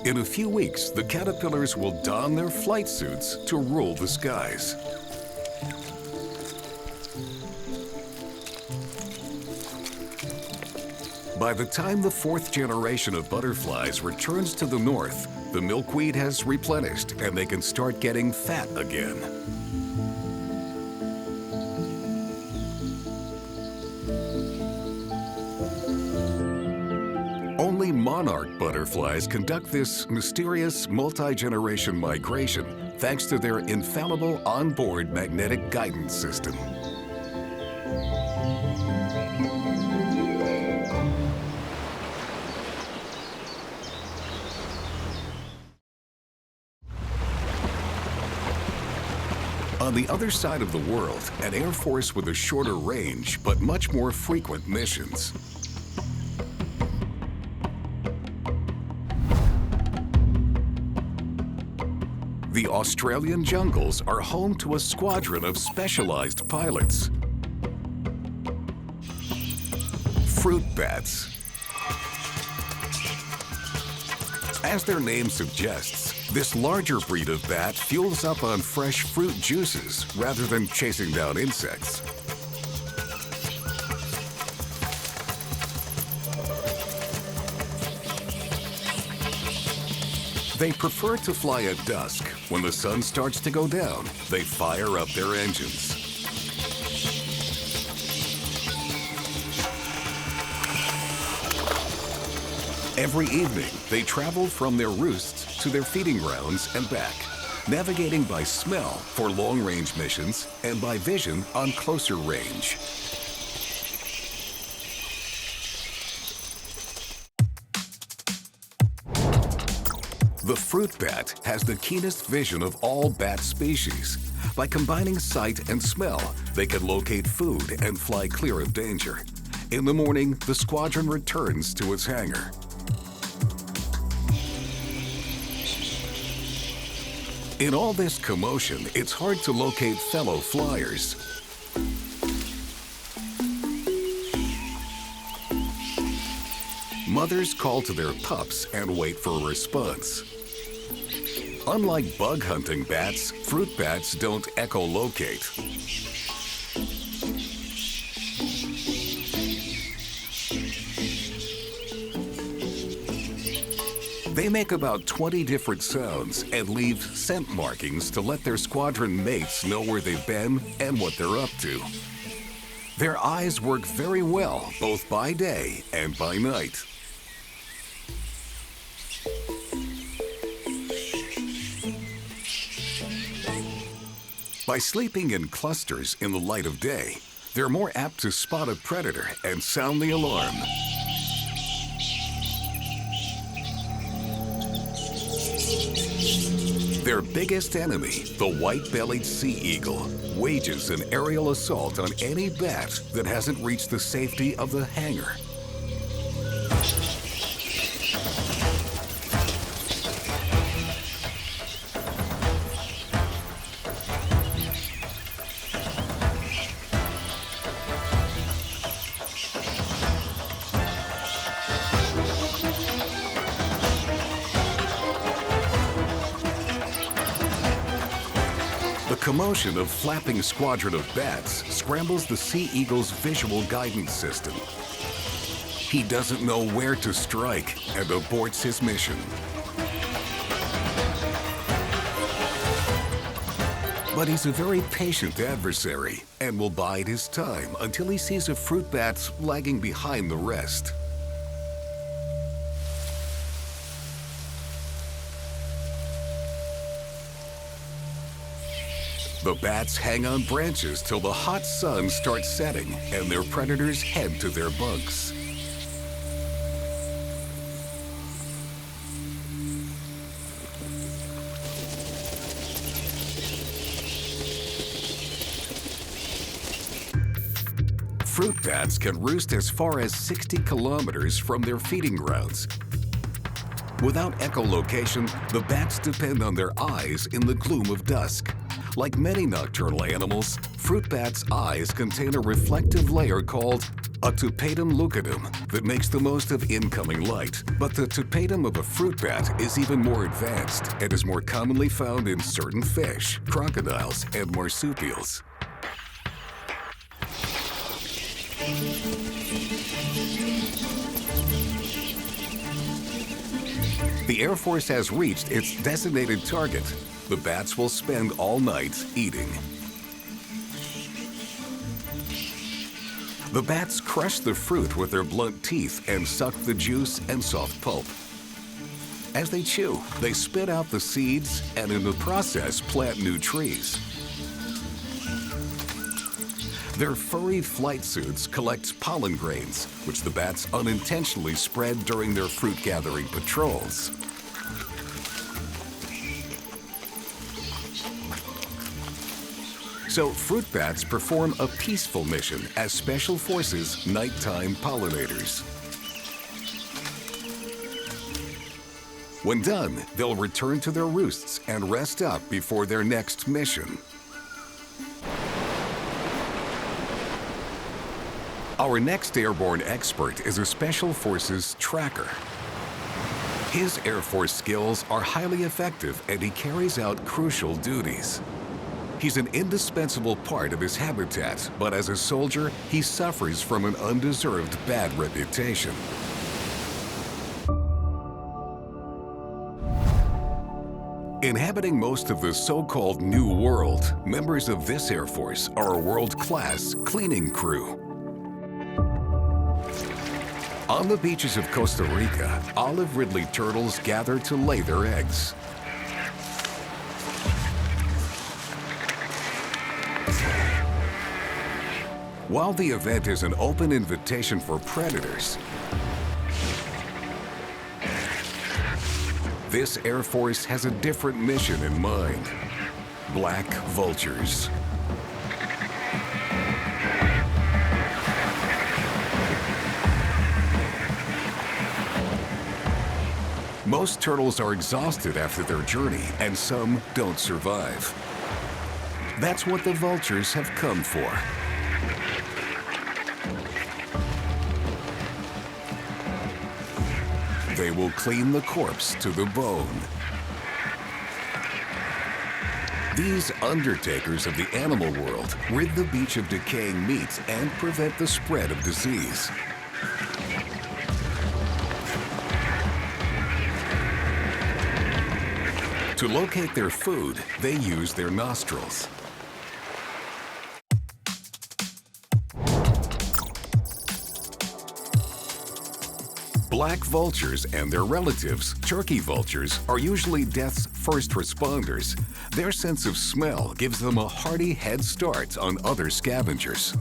In a few weeks, the caterpillars will don their flight suits to rule the skies. By the time the 4th generation of butterflies returns to the north, the milkweed has replenished and they can start getting fat again. Only monarch butterflies conduct this mysterious multi-generation migration thanks to their infallible onboard magnetic guidance system. On the other side of the world, an air force with a shorter range but much more frequent missions. The Australian jungles are home to a squadron of specialized pilots. Fruit bats. As their name suggests, this larger breed of bat fuels up on fresh fruit juices rather than chasing down insects. They prefer to fly at dusk. When the sun starts to go down, they fire up their engines. Every evening, they travel from their roosts to their feeding grounds and back, navigating by smell for long-range missions and by vision on closer range. The fruit bat has the keenest vision of all bat species. By combining sight and smell, they can locate food and fly clear of danger. In the morning, the squadron returns to its hangar. In all this commotion, it's hard to locate fellow flyers. Mothers call to their pups and wait for a response. Unlike bug hunting bats, fruit bats don't echolocate. They make about 20 different sounds and leave scent markings to let their squadron mates know where they've been and what they're up to. Their eyes work very well, both by day and by night. By sleeping in clusters in the light of day, they're more apt to spot a predator and sound the alarm. Their biggest enemy, the white-bellied sea eagle, wages an aerial assault on any bat that hasn't reached the safety of the hangar. The commotion of flapping squadron of bats scrambles the sea eagle's visual guidance system. He doesn't know where to strike and aborts his mission. But he's a very patient adversary and will bide his time until he sees a fruit bat lagging behind the rest. The bats hang on branches till the hot sun starts setting and their predators head to their bunks. Fruit bats can roost as far as 60 kilometers from their feeding grounds. Without echolocation, the bats depend on their eyes in the gloom of dusk. Like many nocturnal animals, fruit bats' eyes contain a reflective layer called a tupatum lucidum that makes the most of incoming light. But the tupatum of a fruit bat is even more advanced and is more commonly found in certain fish, crocodiles, and marsupials. The Air Force has reached its designated target. The bats will spend all night eating. The bats crush the fruit with their blunt teeth and suck the juice and soft pulp. As they chew, they spit out the seeds and in the process plant new trees. Their furry flight suits collect pollen grains, which the bats unintentionally spread during their fruit-gathering patrols. So fruit bats perform a peaceful mission as Special Forces nighttime pollinators. When done, they'll return to their roosts and rest up before their next mission. Our next airborne expert is a Special Forces tracker. His Air Force skills are highly effective and he carries out crucial duties. He's an indispensable part of his habitat, but as a soldier, he suffers from an undeserved bad reputation. Inhabiting most of the so-called New World, members of this Air Force are a world-class cleaning crew. On the beaches of Costa Rica, olive ridley turtles gather to lay their eggs. While the event is an open invitation for predators, This Air Force has a different mission in mind: black vultures. Most turtles are exhausted after their journey, and some don't survive. That's what the vultures have come for. They will clean the corpse to the bone. These undertakers of the animal world rid the beach of decaying meat and prevent the spread of disease. To locate their food, they use their nostrils. Black vultures and their relatives, turkey vultures, are usually death's first responders. Their sense of smell gives them a hearty head start on other scavengers.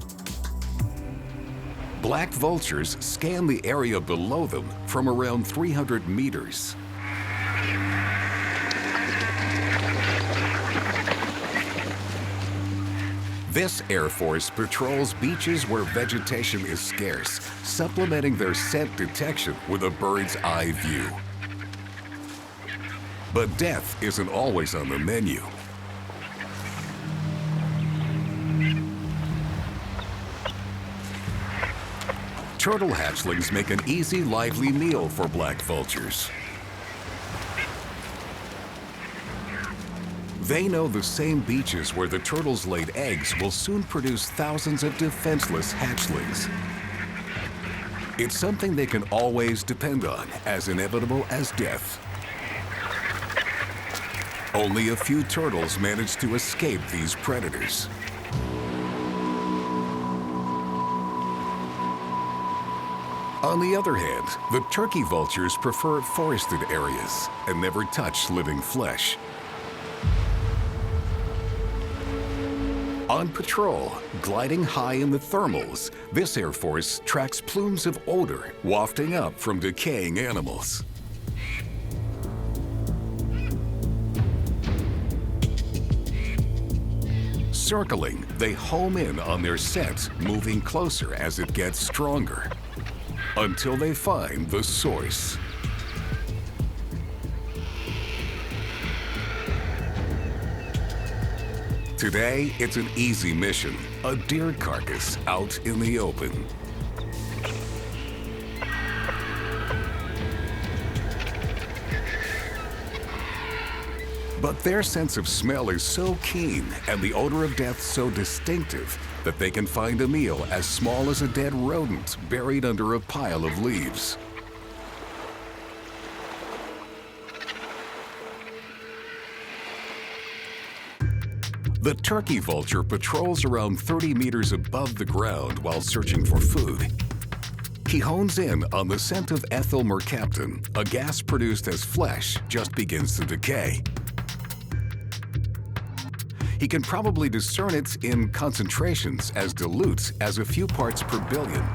Black vultures scan the area below them from around 300 meters. This Air Force patrols beaches where vegetation is scarce, supplementing their scent detection with a bird's eye view. But death isn't always on the menu. Turtle hatchlings make an easy, lively meal for black vultures. They know the same beaches where the turtles laid eggs will soon produce thousands of defenseless hatchlings. It's something they can always depend on, as inevitable as death. Only a few turtles manage to escape these predators. On the other hand, the turkey vultures prefer forested areas and never touch living flesh. On patrol, gliding high in the thermals, this Air Force tracks plumes of odor wafting up from decaying animals. Circling, they home in on their scent, moving closer as it gets stronger, until they find the source. Today, it's an easy mission, a deer carcass out in the open. But their sense of smell is so keen and the odor of death so distinctive that they can find a meal as small as a dead rodent buried under a pile of leaves. The turkey vulture patrols around 30 meters above the ground while searching for food. He hones in on the scent of ethyl mercaptan, a gas produced as flesh just begins to decay. He can probably discern it in concentrations as dilute as a few parts per billion.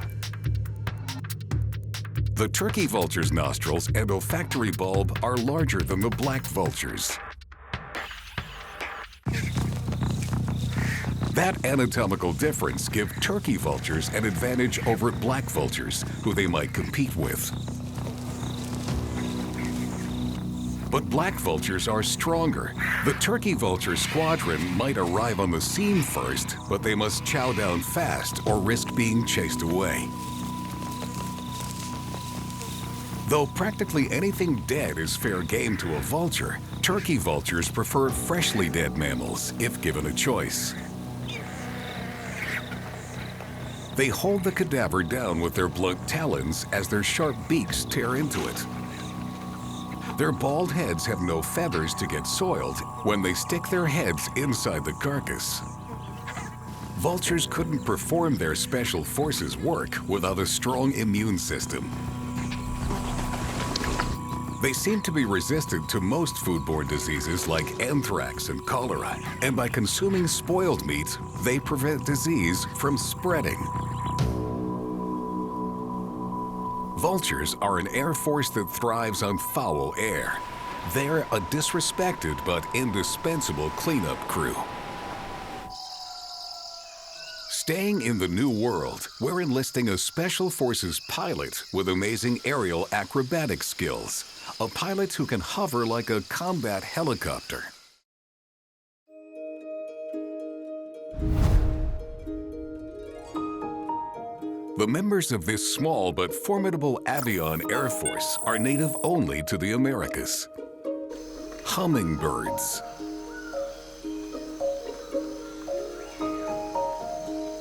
The turkey vulture's nostrils and olfactory bulb are larger than the black vulture's. That anatomical difference gives turkey vultures an advantage over black vultures, who they might compete with. But black vultures are stronger. The turkey vulture squadron might arrive on the scene first, but they must chow down fast or risk being chased away. Though practically anything dead is fair game to a vulture, turkey vultures prefer freshly dead mammals if given a choice. They hold the cadaver down with their blunt talons as their sharp beaks tear into it. Their bald heads have no feathers to get soiled when they stick their heads inside the carcass. Vultures couldn't perform their special forces work without a strong immune system. They seem to be resistant to most foodborne diseases like anthrax and cholera, and by consuming spoiled meat, they prevent disease from spreading. Vultures are an air force that thrives on foul air. They're a disrespected but indispensable cleanup crew. Staying in the New World, we're enlisting a Special Forces pilot with amazing aerial acrobatic skills. A pilot who can hover like a combat helicopter. The members of this small but formidable avian air force are native only to the Americas. Hummingbirds.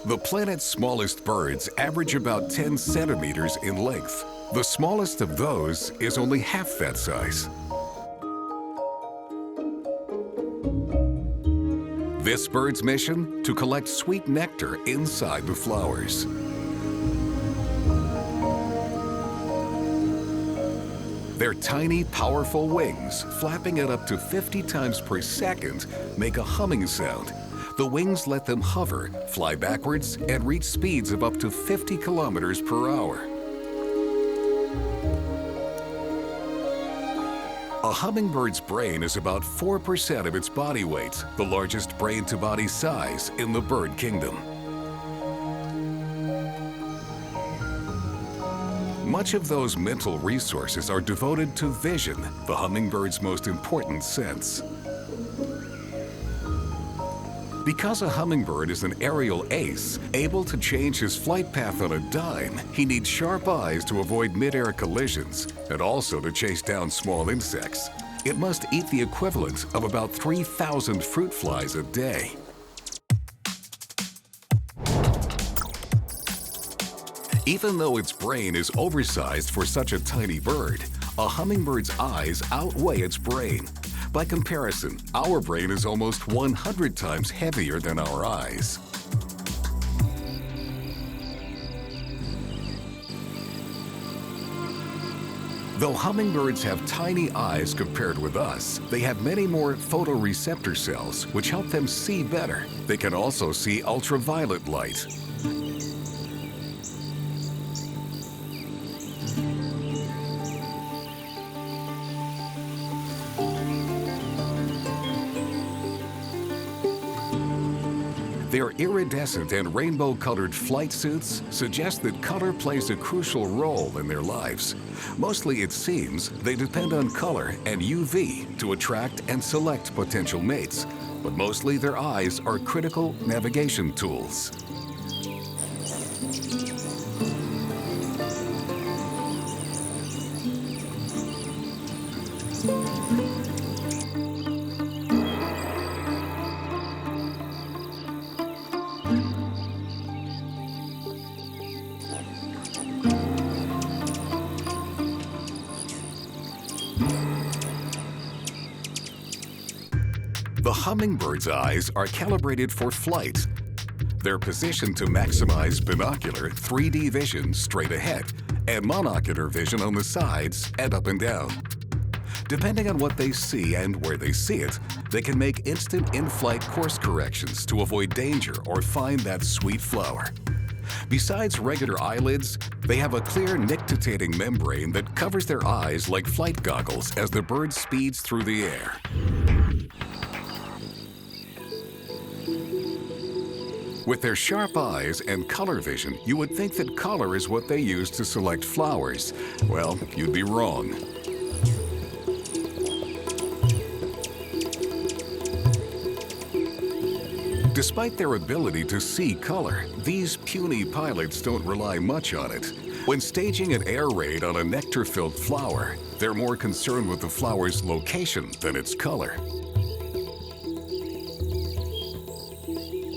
The planet's smallest birds average about 10 centimeters in length. The smallest of those is only half that size. This bird's mission? To collect sweet nectar inside the flowers. Their tiny, powerful wings, flapping at up to 50 times per second, make a humming sound. The wings let them hover, fly backwards, and reach speeds of up to 50 kilometers per hour. A hummingbird's brain is about 4% of its body weight, the largest brain-to-body size in the bird kingdom. Much of those mental resources are devoted to vision, the hummingbird's most important sense. Because a hummingbird is an aerial ace, able to change his flight path on a dime, he needs sharp eyes to avoid mid-air collisions and also to chase down small insects. It must eat the equivalent of about 3,000 fruit flies a day. Even though its brain is oversized for such a tiny bird, a hummingbird's eyes outweigh its brain. By comparison, our brain is almost 100 times heavier than our eyes. Though hummingbirds have tiny eyes compared with us, they have many more photoreceptor cells, which help them see better. They can also see ultraviolet light. Their iridescent and rainbow-colored flight suits suggest that color plays a crucial role in their lives. Mostly, it seems, they depend on color and UV to attract and select potential mates, but mostly their eyes are critical navigation tools. The hummingbird's eyes are calibrated for flight. They're positioned to maximize binocular 3D vision straight ahead and monocular vision on the sides and up and down. Depending on what they see and where they see it, they can make instant in-flight course corrections to avoid danger or find that sweet flower. Besides regular eyelids, they have a clear nictitating membrane that covers their eyes like flight goggles as the bird speeds through the air. With their sharp eyes and color vision, you would think that color is what they use to select flowers. Well, you'd be wrong. Despite their ability to see color, these puny pilots don't rely much on it. When staging an air raid on a nectar-filled flower, they're more concerned with the flower's location than its color.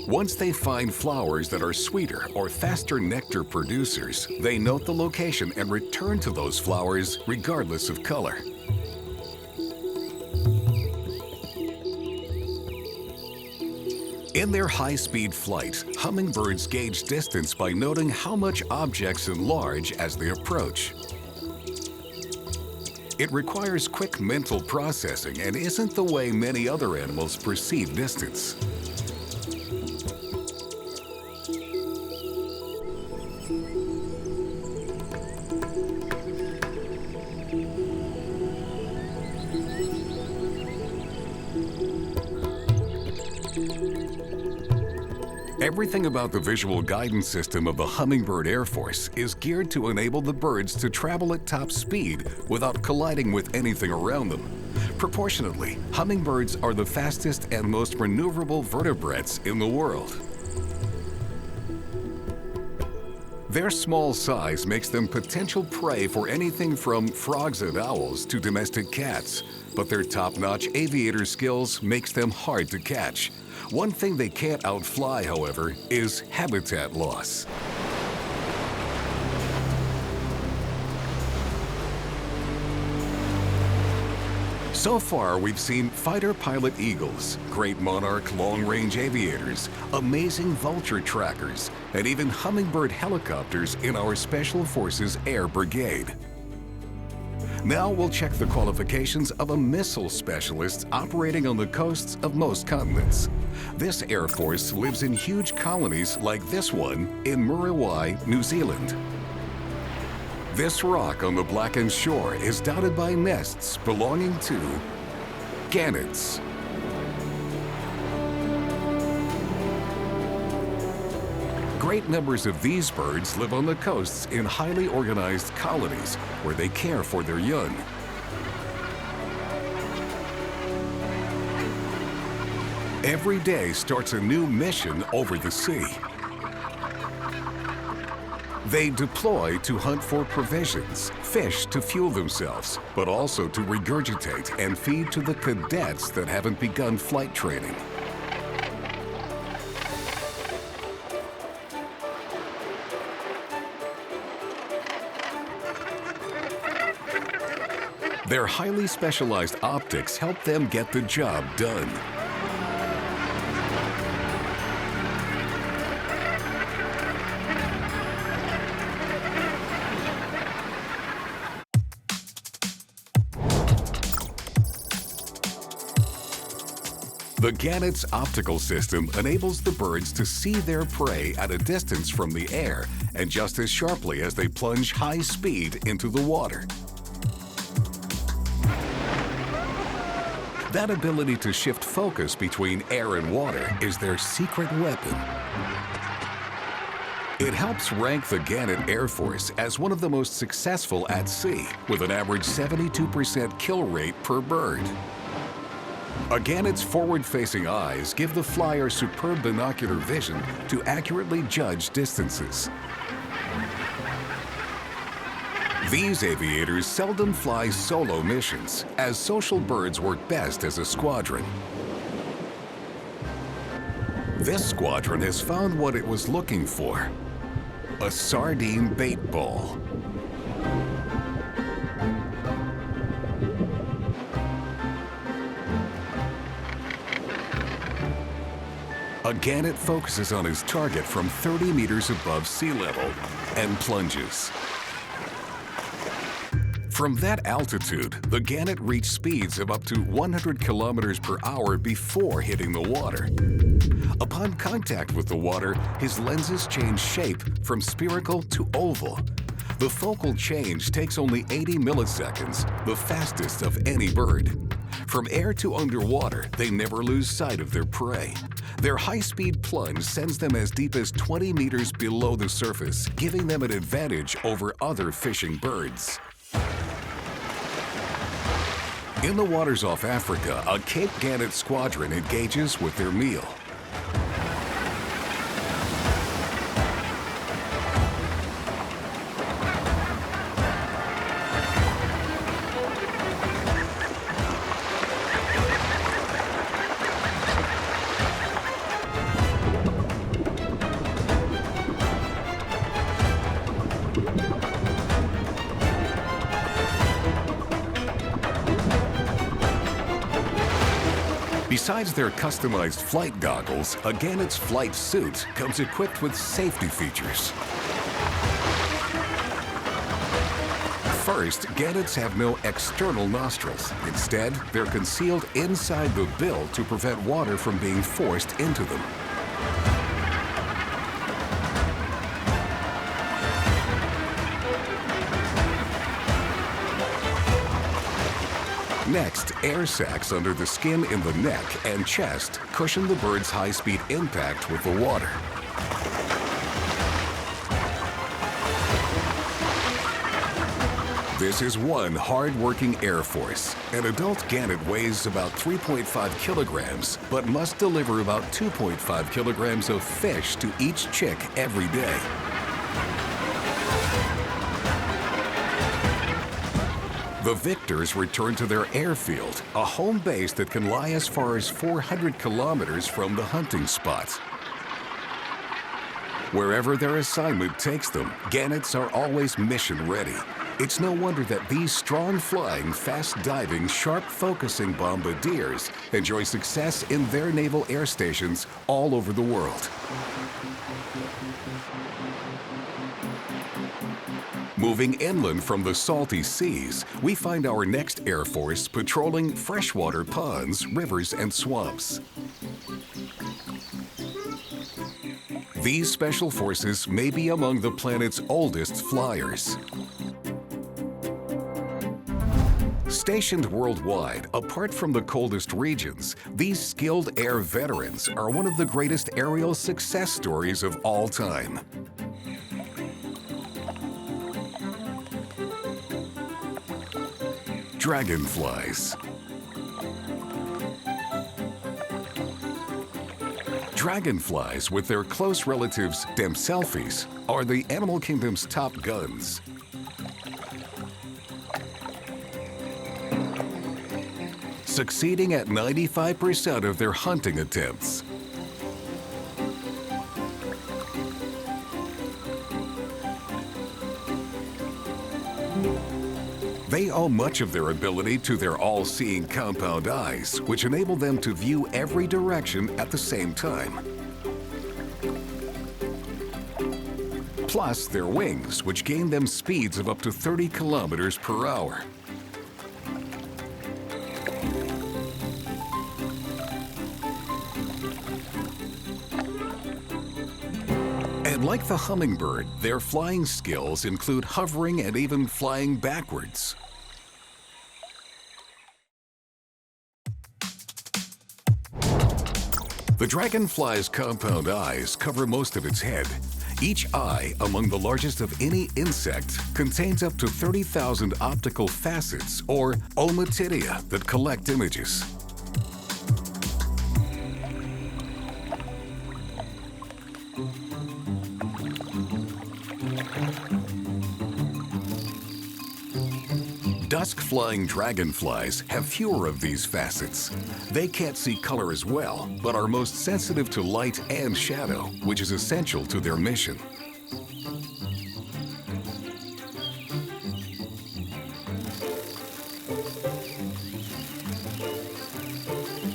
Once they find flowers that are sweeter or faster nectar producers, they note the location and return to those flowers regardless of color. In their high-speed flight, hummingbirds gauge distance by noting how much objects enlarge as they approach. It requires quick mental processing and isn't the way many other animals perceive distance. Everything about the visual guidance system of the Hummingbird Air Force is geared to enable the birds to travel at top speed without colliding with anything around them. Proportionately, hummingbirds are the fastest and most maneuverable vertebrates in the world. Their small size makes them potential prey for anything from frogs and owls to domestic cats, but their top-notch aviator skills makes them hard to catch. One thing they can't outfly, however, is habitat loss. So far, we've seen fighter pilot eagles, great Monarch long-range aviators, amazing Vulture trackers, and even Hummingbird helicopters in our Special Forces Air Brigade. Now we'll check the qualifications of a missile specialist operating on the coasts of most continents. This Air Force lives in huge colonies like this one in Muriwai, New Zealand. This rock on the blackened shore is dotted by nests belonging to gannets. Great numbers of these birds live on the coasts in highly organized colonies where they care for their young. Every day starts a new mission over the sea. They deploy to hunt for provisions, fish to fuel themselves, but also to regurgitate and feed to the cadets that haven't begun flight training. Their highly specialized optics help them get the job done. The gannet's optical system enables the birds to see their prey at a distance from the air and just as sharply as they plunge high speed into the water. That ability to shift focus between air and water is their secret weapon. It helps rank the Gannet Air Force as one of the most successful at sea, with an average 72% kill rate per bird. A gannet's forward-facing eyes give the flyer superb binocular vision to accurately judge distances. These aviators seldom fly solo missions, as social birds work best as a squadron. This squadron has found what it was looking for: a sardine bait ball. A gannet focuses on his target from 30 meters above sea level and plunges. From that altitude, the gannet reached speeds of up to 100 kilometers per hour before hitting the water. Upon contact with the water, his lenses change shape from spherical to oval. The focal change takes only 80 milliseconds, the fastest of any bird. From air to underwater, they never lose sight of their prey. Their high-speed plunge sends them as deep as 20 meters below the surface, giving them an advantage over other fishing birds. In the waters off Africa, a Cape Gannet squadron engages with their meal. Besides their customized flight goggles, a Gannet's flight suit comes equipped with safety features. First, Gannets have no external nostrils. Instead, they're concealed inside the bill to prevent water from being forced into them. Next, air sacs under the skin in the neck and chest cushion the bird's high-speed impact with the water. This is one hard-working Air Force. An adult gannet weighs about 3.5 kilograms, but must deliver about 2.5 kilograms of fish to each chick every day. The victors return to their airfield, a home base that can lie as far as 400 kilometers from the hunting spot. Wherever their assignment takes them, gannets are always mission ready. It's no wonder that these strong-flying, fast-diving, sharp-focusing bombardiers enjoy success in their naval air stations all over the world. Moving inland from the salty seas, we find our next Air Force patrolling freshwater ponds, rivers, and swamps. These special forces may be among the planet's oldest flyers. Stationed worldwide, apart from the coldest regions, these skilled air veterans are one of the greatest aerial success stories of all time. Dragonflies. Dragonflies, with their close relatives, Dempselphis, are the animal kingdom's top guns. Succeeding at 95% of their hunting attempts. They owe much of their ability to their all-seeing compound eyes, which enable them to view every direction at the same time. Plus their wings, which gain them speeds of up to 30 kilometers per hour. And like the hummingbird, their flying skills include hovering and even flying backwards. The dragonfly's compound eyes cover most of its head. Each eye, among the largest of any insect, contains up to 30,000 optical facets, or ommatidia, that collect images. Dusk-flying dragonflies have fewer of these facets. They can't see color as well, but are most sensitive to light and shadow, which is essential to their mission.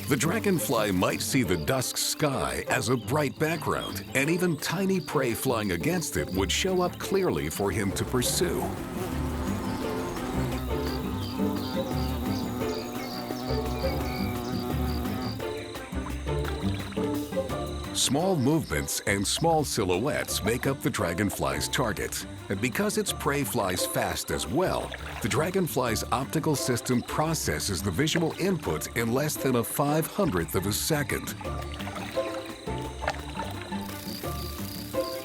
The dragonfly might see the dusk sky as a bright background, and even tiny prey flying against it would show up clearly for him to pursue. Small movements and small silhouettes make up the dragonfly's target. And because its prey flies fast as well, the dragonfly's optical system processes the visual input in less than a 500th of a second.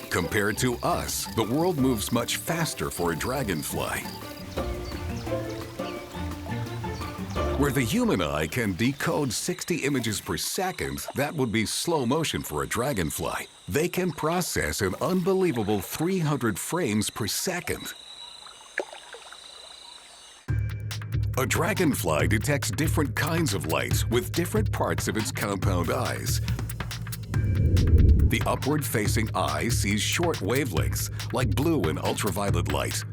Compared to us, the world moves much faster for a dragonfly. Where the human eye can decode 60 images per second, that would be slow motion for a dragonfly. They can process an unbelievable 300 frames per second. A dragonfly detects different kinds of light with different parts of its compound eyes. The upward-facing eye sees short wavelengths, like blue and ultraviolet light.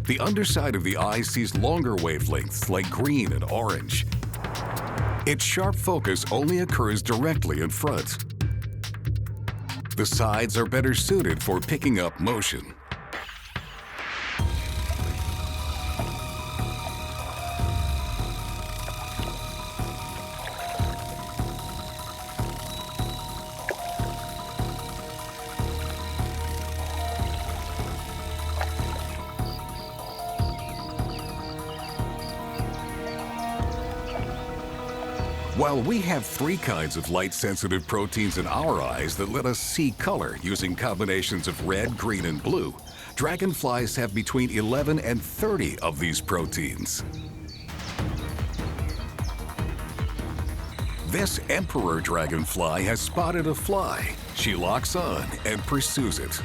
The underside of the eye sees longer wavelengths like green and orange. Its sharp focus only occurs directly in front. The sides are better suited for picking up motion. While we have 3 kinds of light-sensitive proteins in our eyes that let us see color using combinations of red, green, and blue, dragonflies have between 11 and 30 of these proteins. This emperor dragonfly has spotted a fly. She locks on and pursues it.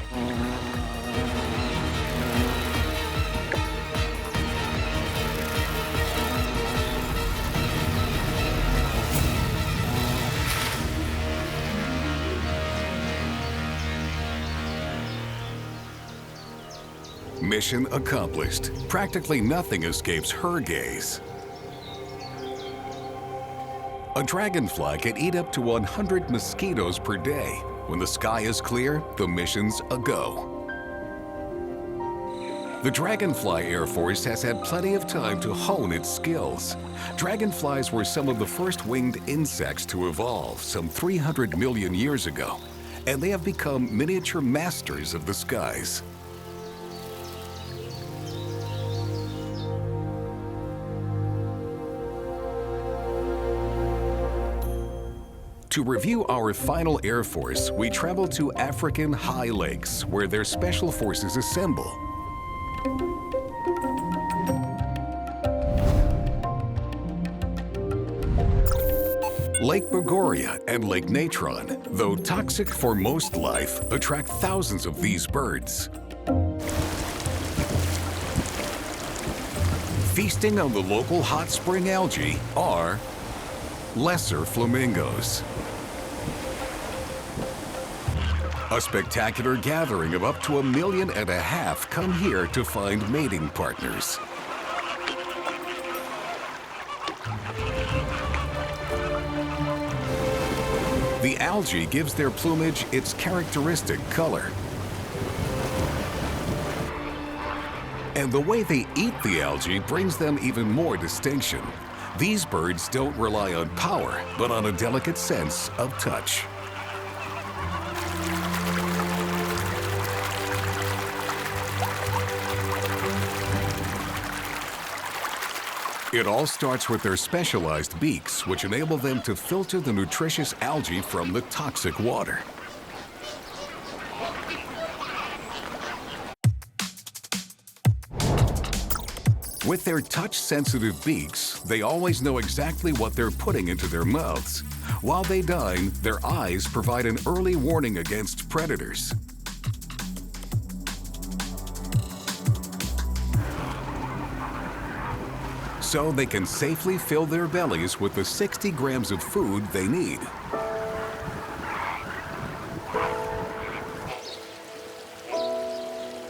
Mission accomplished. Practically nothing escapes her gaze. A dragonfly can eat up to 100 mosquitoes per day. When the sky is clear, the mission's a go. The Dragonfly Air Force has had plenty of time to hone its skills. Dragonflies were some of the first winged insects to evolve some 300 million years ago, and they have become miniature masters of the skies. To review our final Air Force, we travel to African high lakes, where their special forces assemble. Lake Bogoria and Lake Natron, though toxic for most life, attract thousands of these birds. Feasting on the local hot spring algae are lesser flamingos. A spectacular gathering of up to 1.5 million come here to find mating partners. The algae gives their plumage its characteristic color. And the way they eat the algae brings them even more distinction. These birds don't rely on power, but on a delicate sense of touch. It all starts with their specialized beaks, which enable them to filter the nutritious algae from the toxic water. With their touch-sensitive beaks, they always know exactly what they're putting into their mouths. While they dine, their eyes provide an early warning against predators. So they can safely fill their bellies with the 60 grams of food they need.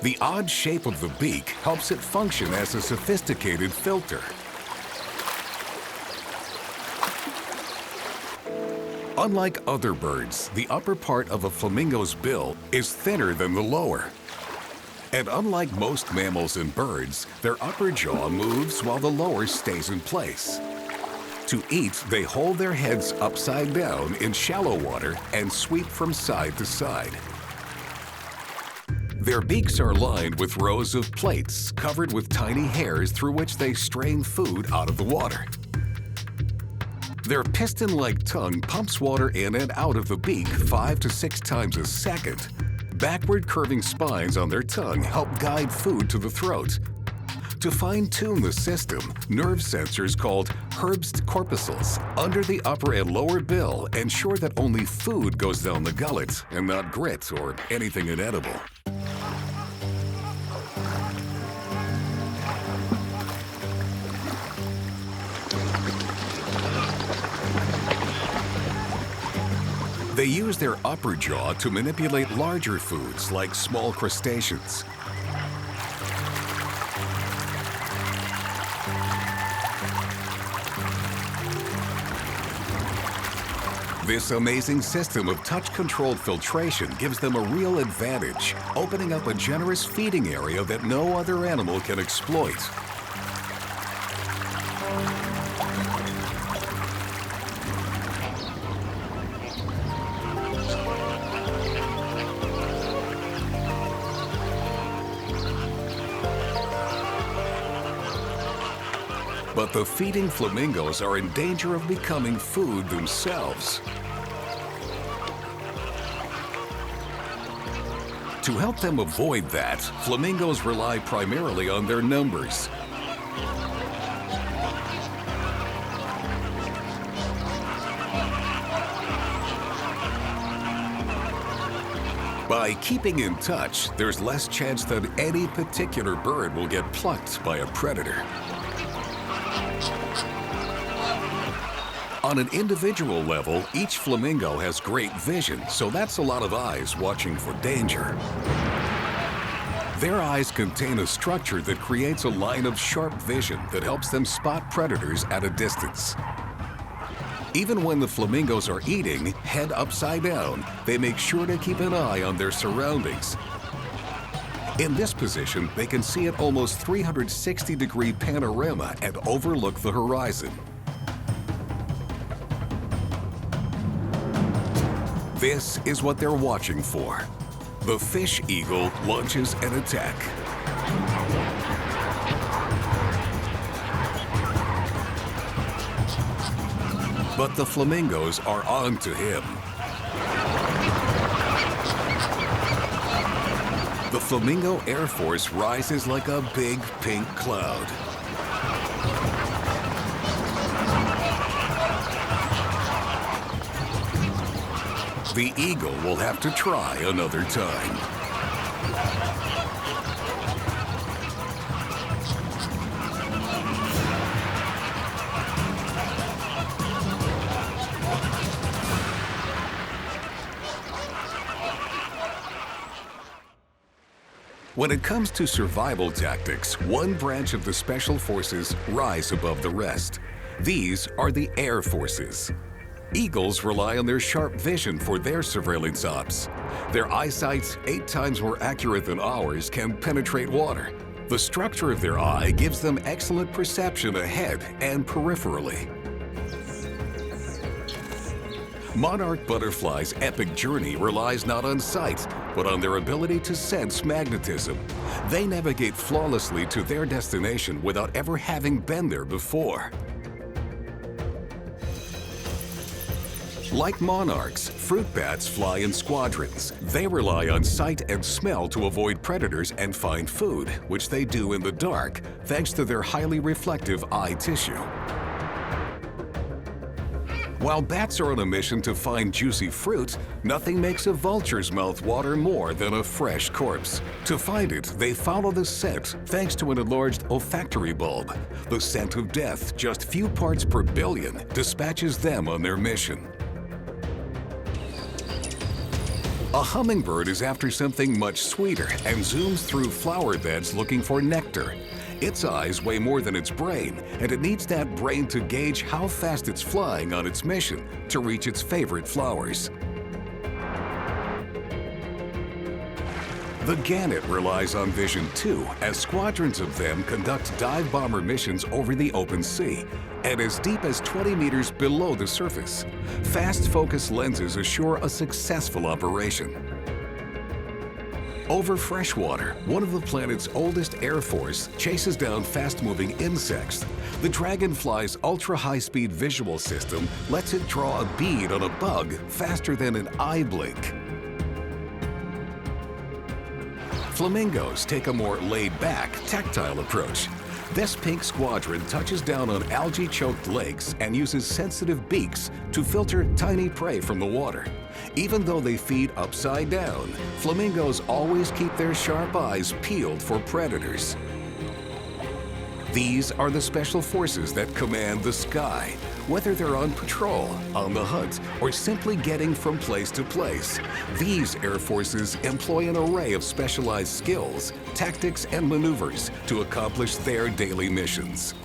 The odd shape of the beak helps it function as a sophisticated filter. Unlike other birds, the upper part of a flamingo's bill is thinner than the lower. And unlike most mammals and birds, their upper jaw moves while the lower stays in place. To eat, they hold their heads upside down in shallow water and sweep from side to side. Their beaks are lined with rows of plates covered with tiny hairs through which they strain food out of the water. Their piston-like tongue pumps water in and out of the beak 5 to 6 times a second. Backward curving spines on their tongue help guide food to the throat. To fine-tune the system, nerve sensors called Herbst corpuscles under the upper and lower bill ensure that only food goes down the gullet and not grit or anything inedible. They use their upper jaw to manipulate larger foods like small crustaceans. This amazing system of touch-controlled filtration gives them a real advantage, opening up a generous feeding area that no other animal can exploit. But But the feeding flamingos are in danger of becoming food themselves. To help them avoid that, flamingos rely primarily on their numbers. By keeping in touch, there's less chance that any particular bird will get plucked by a predator. On an individual level, each flamingo has great vision, so that's a lot of eyes watching for danger. Their eyes contain a structure that creates a line of sharp vision that helps them spot predators at a distance. Even when the flamingos are eating, head upside down, they make sure to keep an eye on their surroundings. In this position, they can see an almost 360-degree panorama and overlook the horizon. This is what they're watching for. The fish eagle launches an attack. But the flamingos are on to him. The Flamingo Air Force rises like a big pink cloud. The eagle will have to try another time. When it comes to survival tactics, one branch of the Special Forces rise above the rest. These are the Air Forces. Eagles rely on their sharp vision for their surveillance ops. Their eyesight, 8 times more accurate than ours, can penetrate water. The structure of their eye gives them excellent perception ahead and peripherally. Monarch butterflies' epic journey relies not on sight, but on their ability to sense magnetism. They navigate flawlessly to their destination without ever having been there before. Like monarchs, fruit bats fly in squadrons. They rely on sight and smell to avoid predators and find food, which they do in the dark, thanks to their highly reflective eye tissue. While bats are on a mission to find juicy fruit, nothing makes a vulture's mouth water more than a fresh corpse. To find it, they follow the scent thanks to an enlarged olfactory bulb. The scent of death, just few parts per billion, dispatches them on their mission. A hummingbird is after something much sweeter and zooms through flower beds looking for nectar. Its eyes weigh more than its brain, and it needs that brain to gauge how fast it's flying on its mission to reach its favorite flowers. The Gannet relies on vision too, as squadrons of them conduct dive bomber missions over the open sea and as deep as 20 meters below the surface. Fast focus lenses assure a successful operation. Over freshwater, one of the planet's oldest air force chases down fast-moving insects. The Dragonfly's ultra-high-speed visual system lets it draw a bead on a bug faster than an eye blink. Flamingos take a more laid-back, tactile approach. This pink squadron touches down on algae-choked lakes and uses sensitive beaks to filter tiny prey from the water. Even though they feed upside down, flamingos always keep their sharp eyes peeled for predators. These are the special forces that command the sky. Whether they're on patrol, on the hunt, or simply getting from place to place, these air forces employ an array of specialized skills, tactics, and maneuvers to accomplish their daily missions.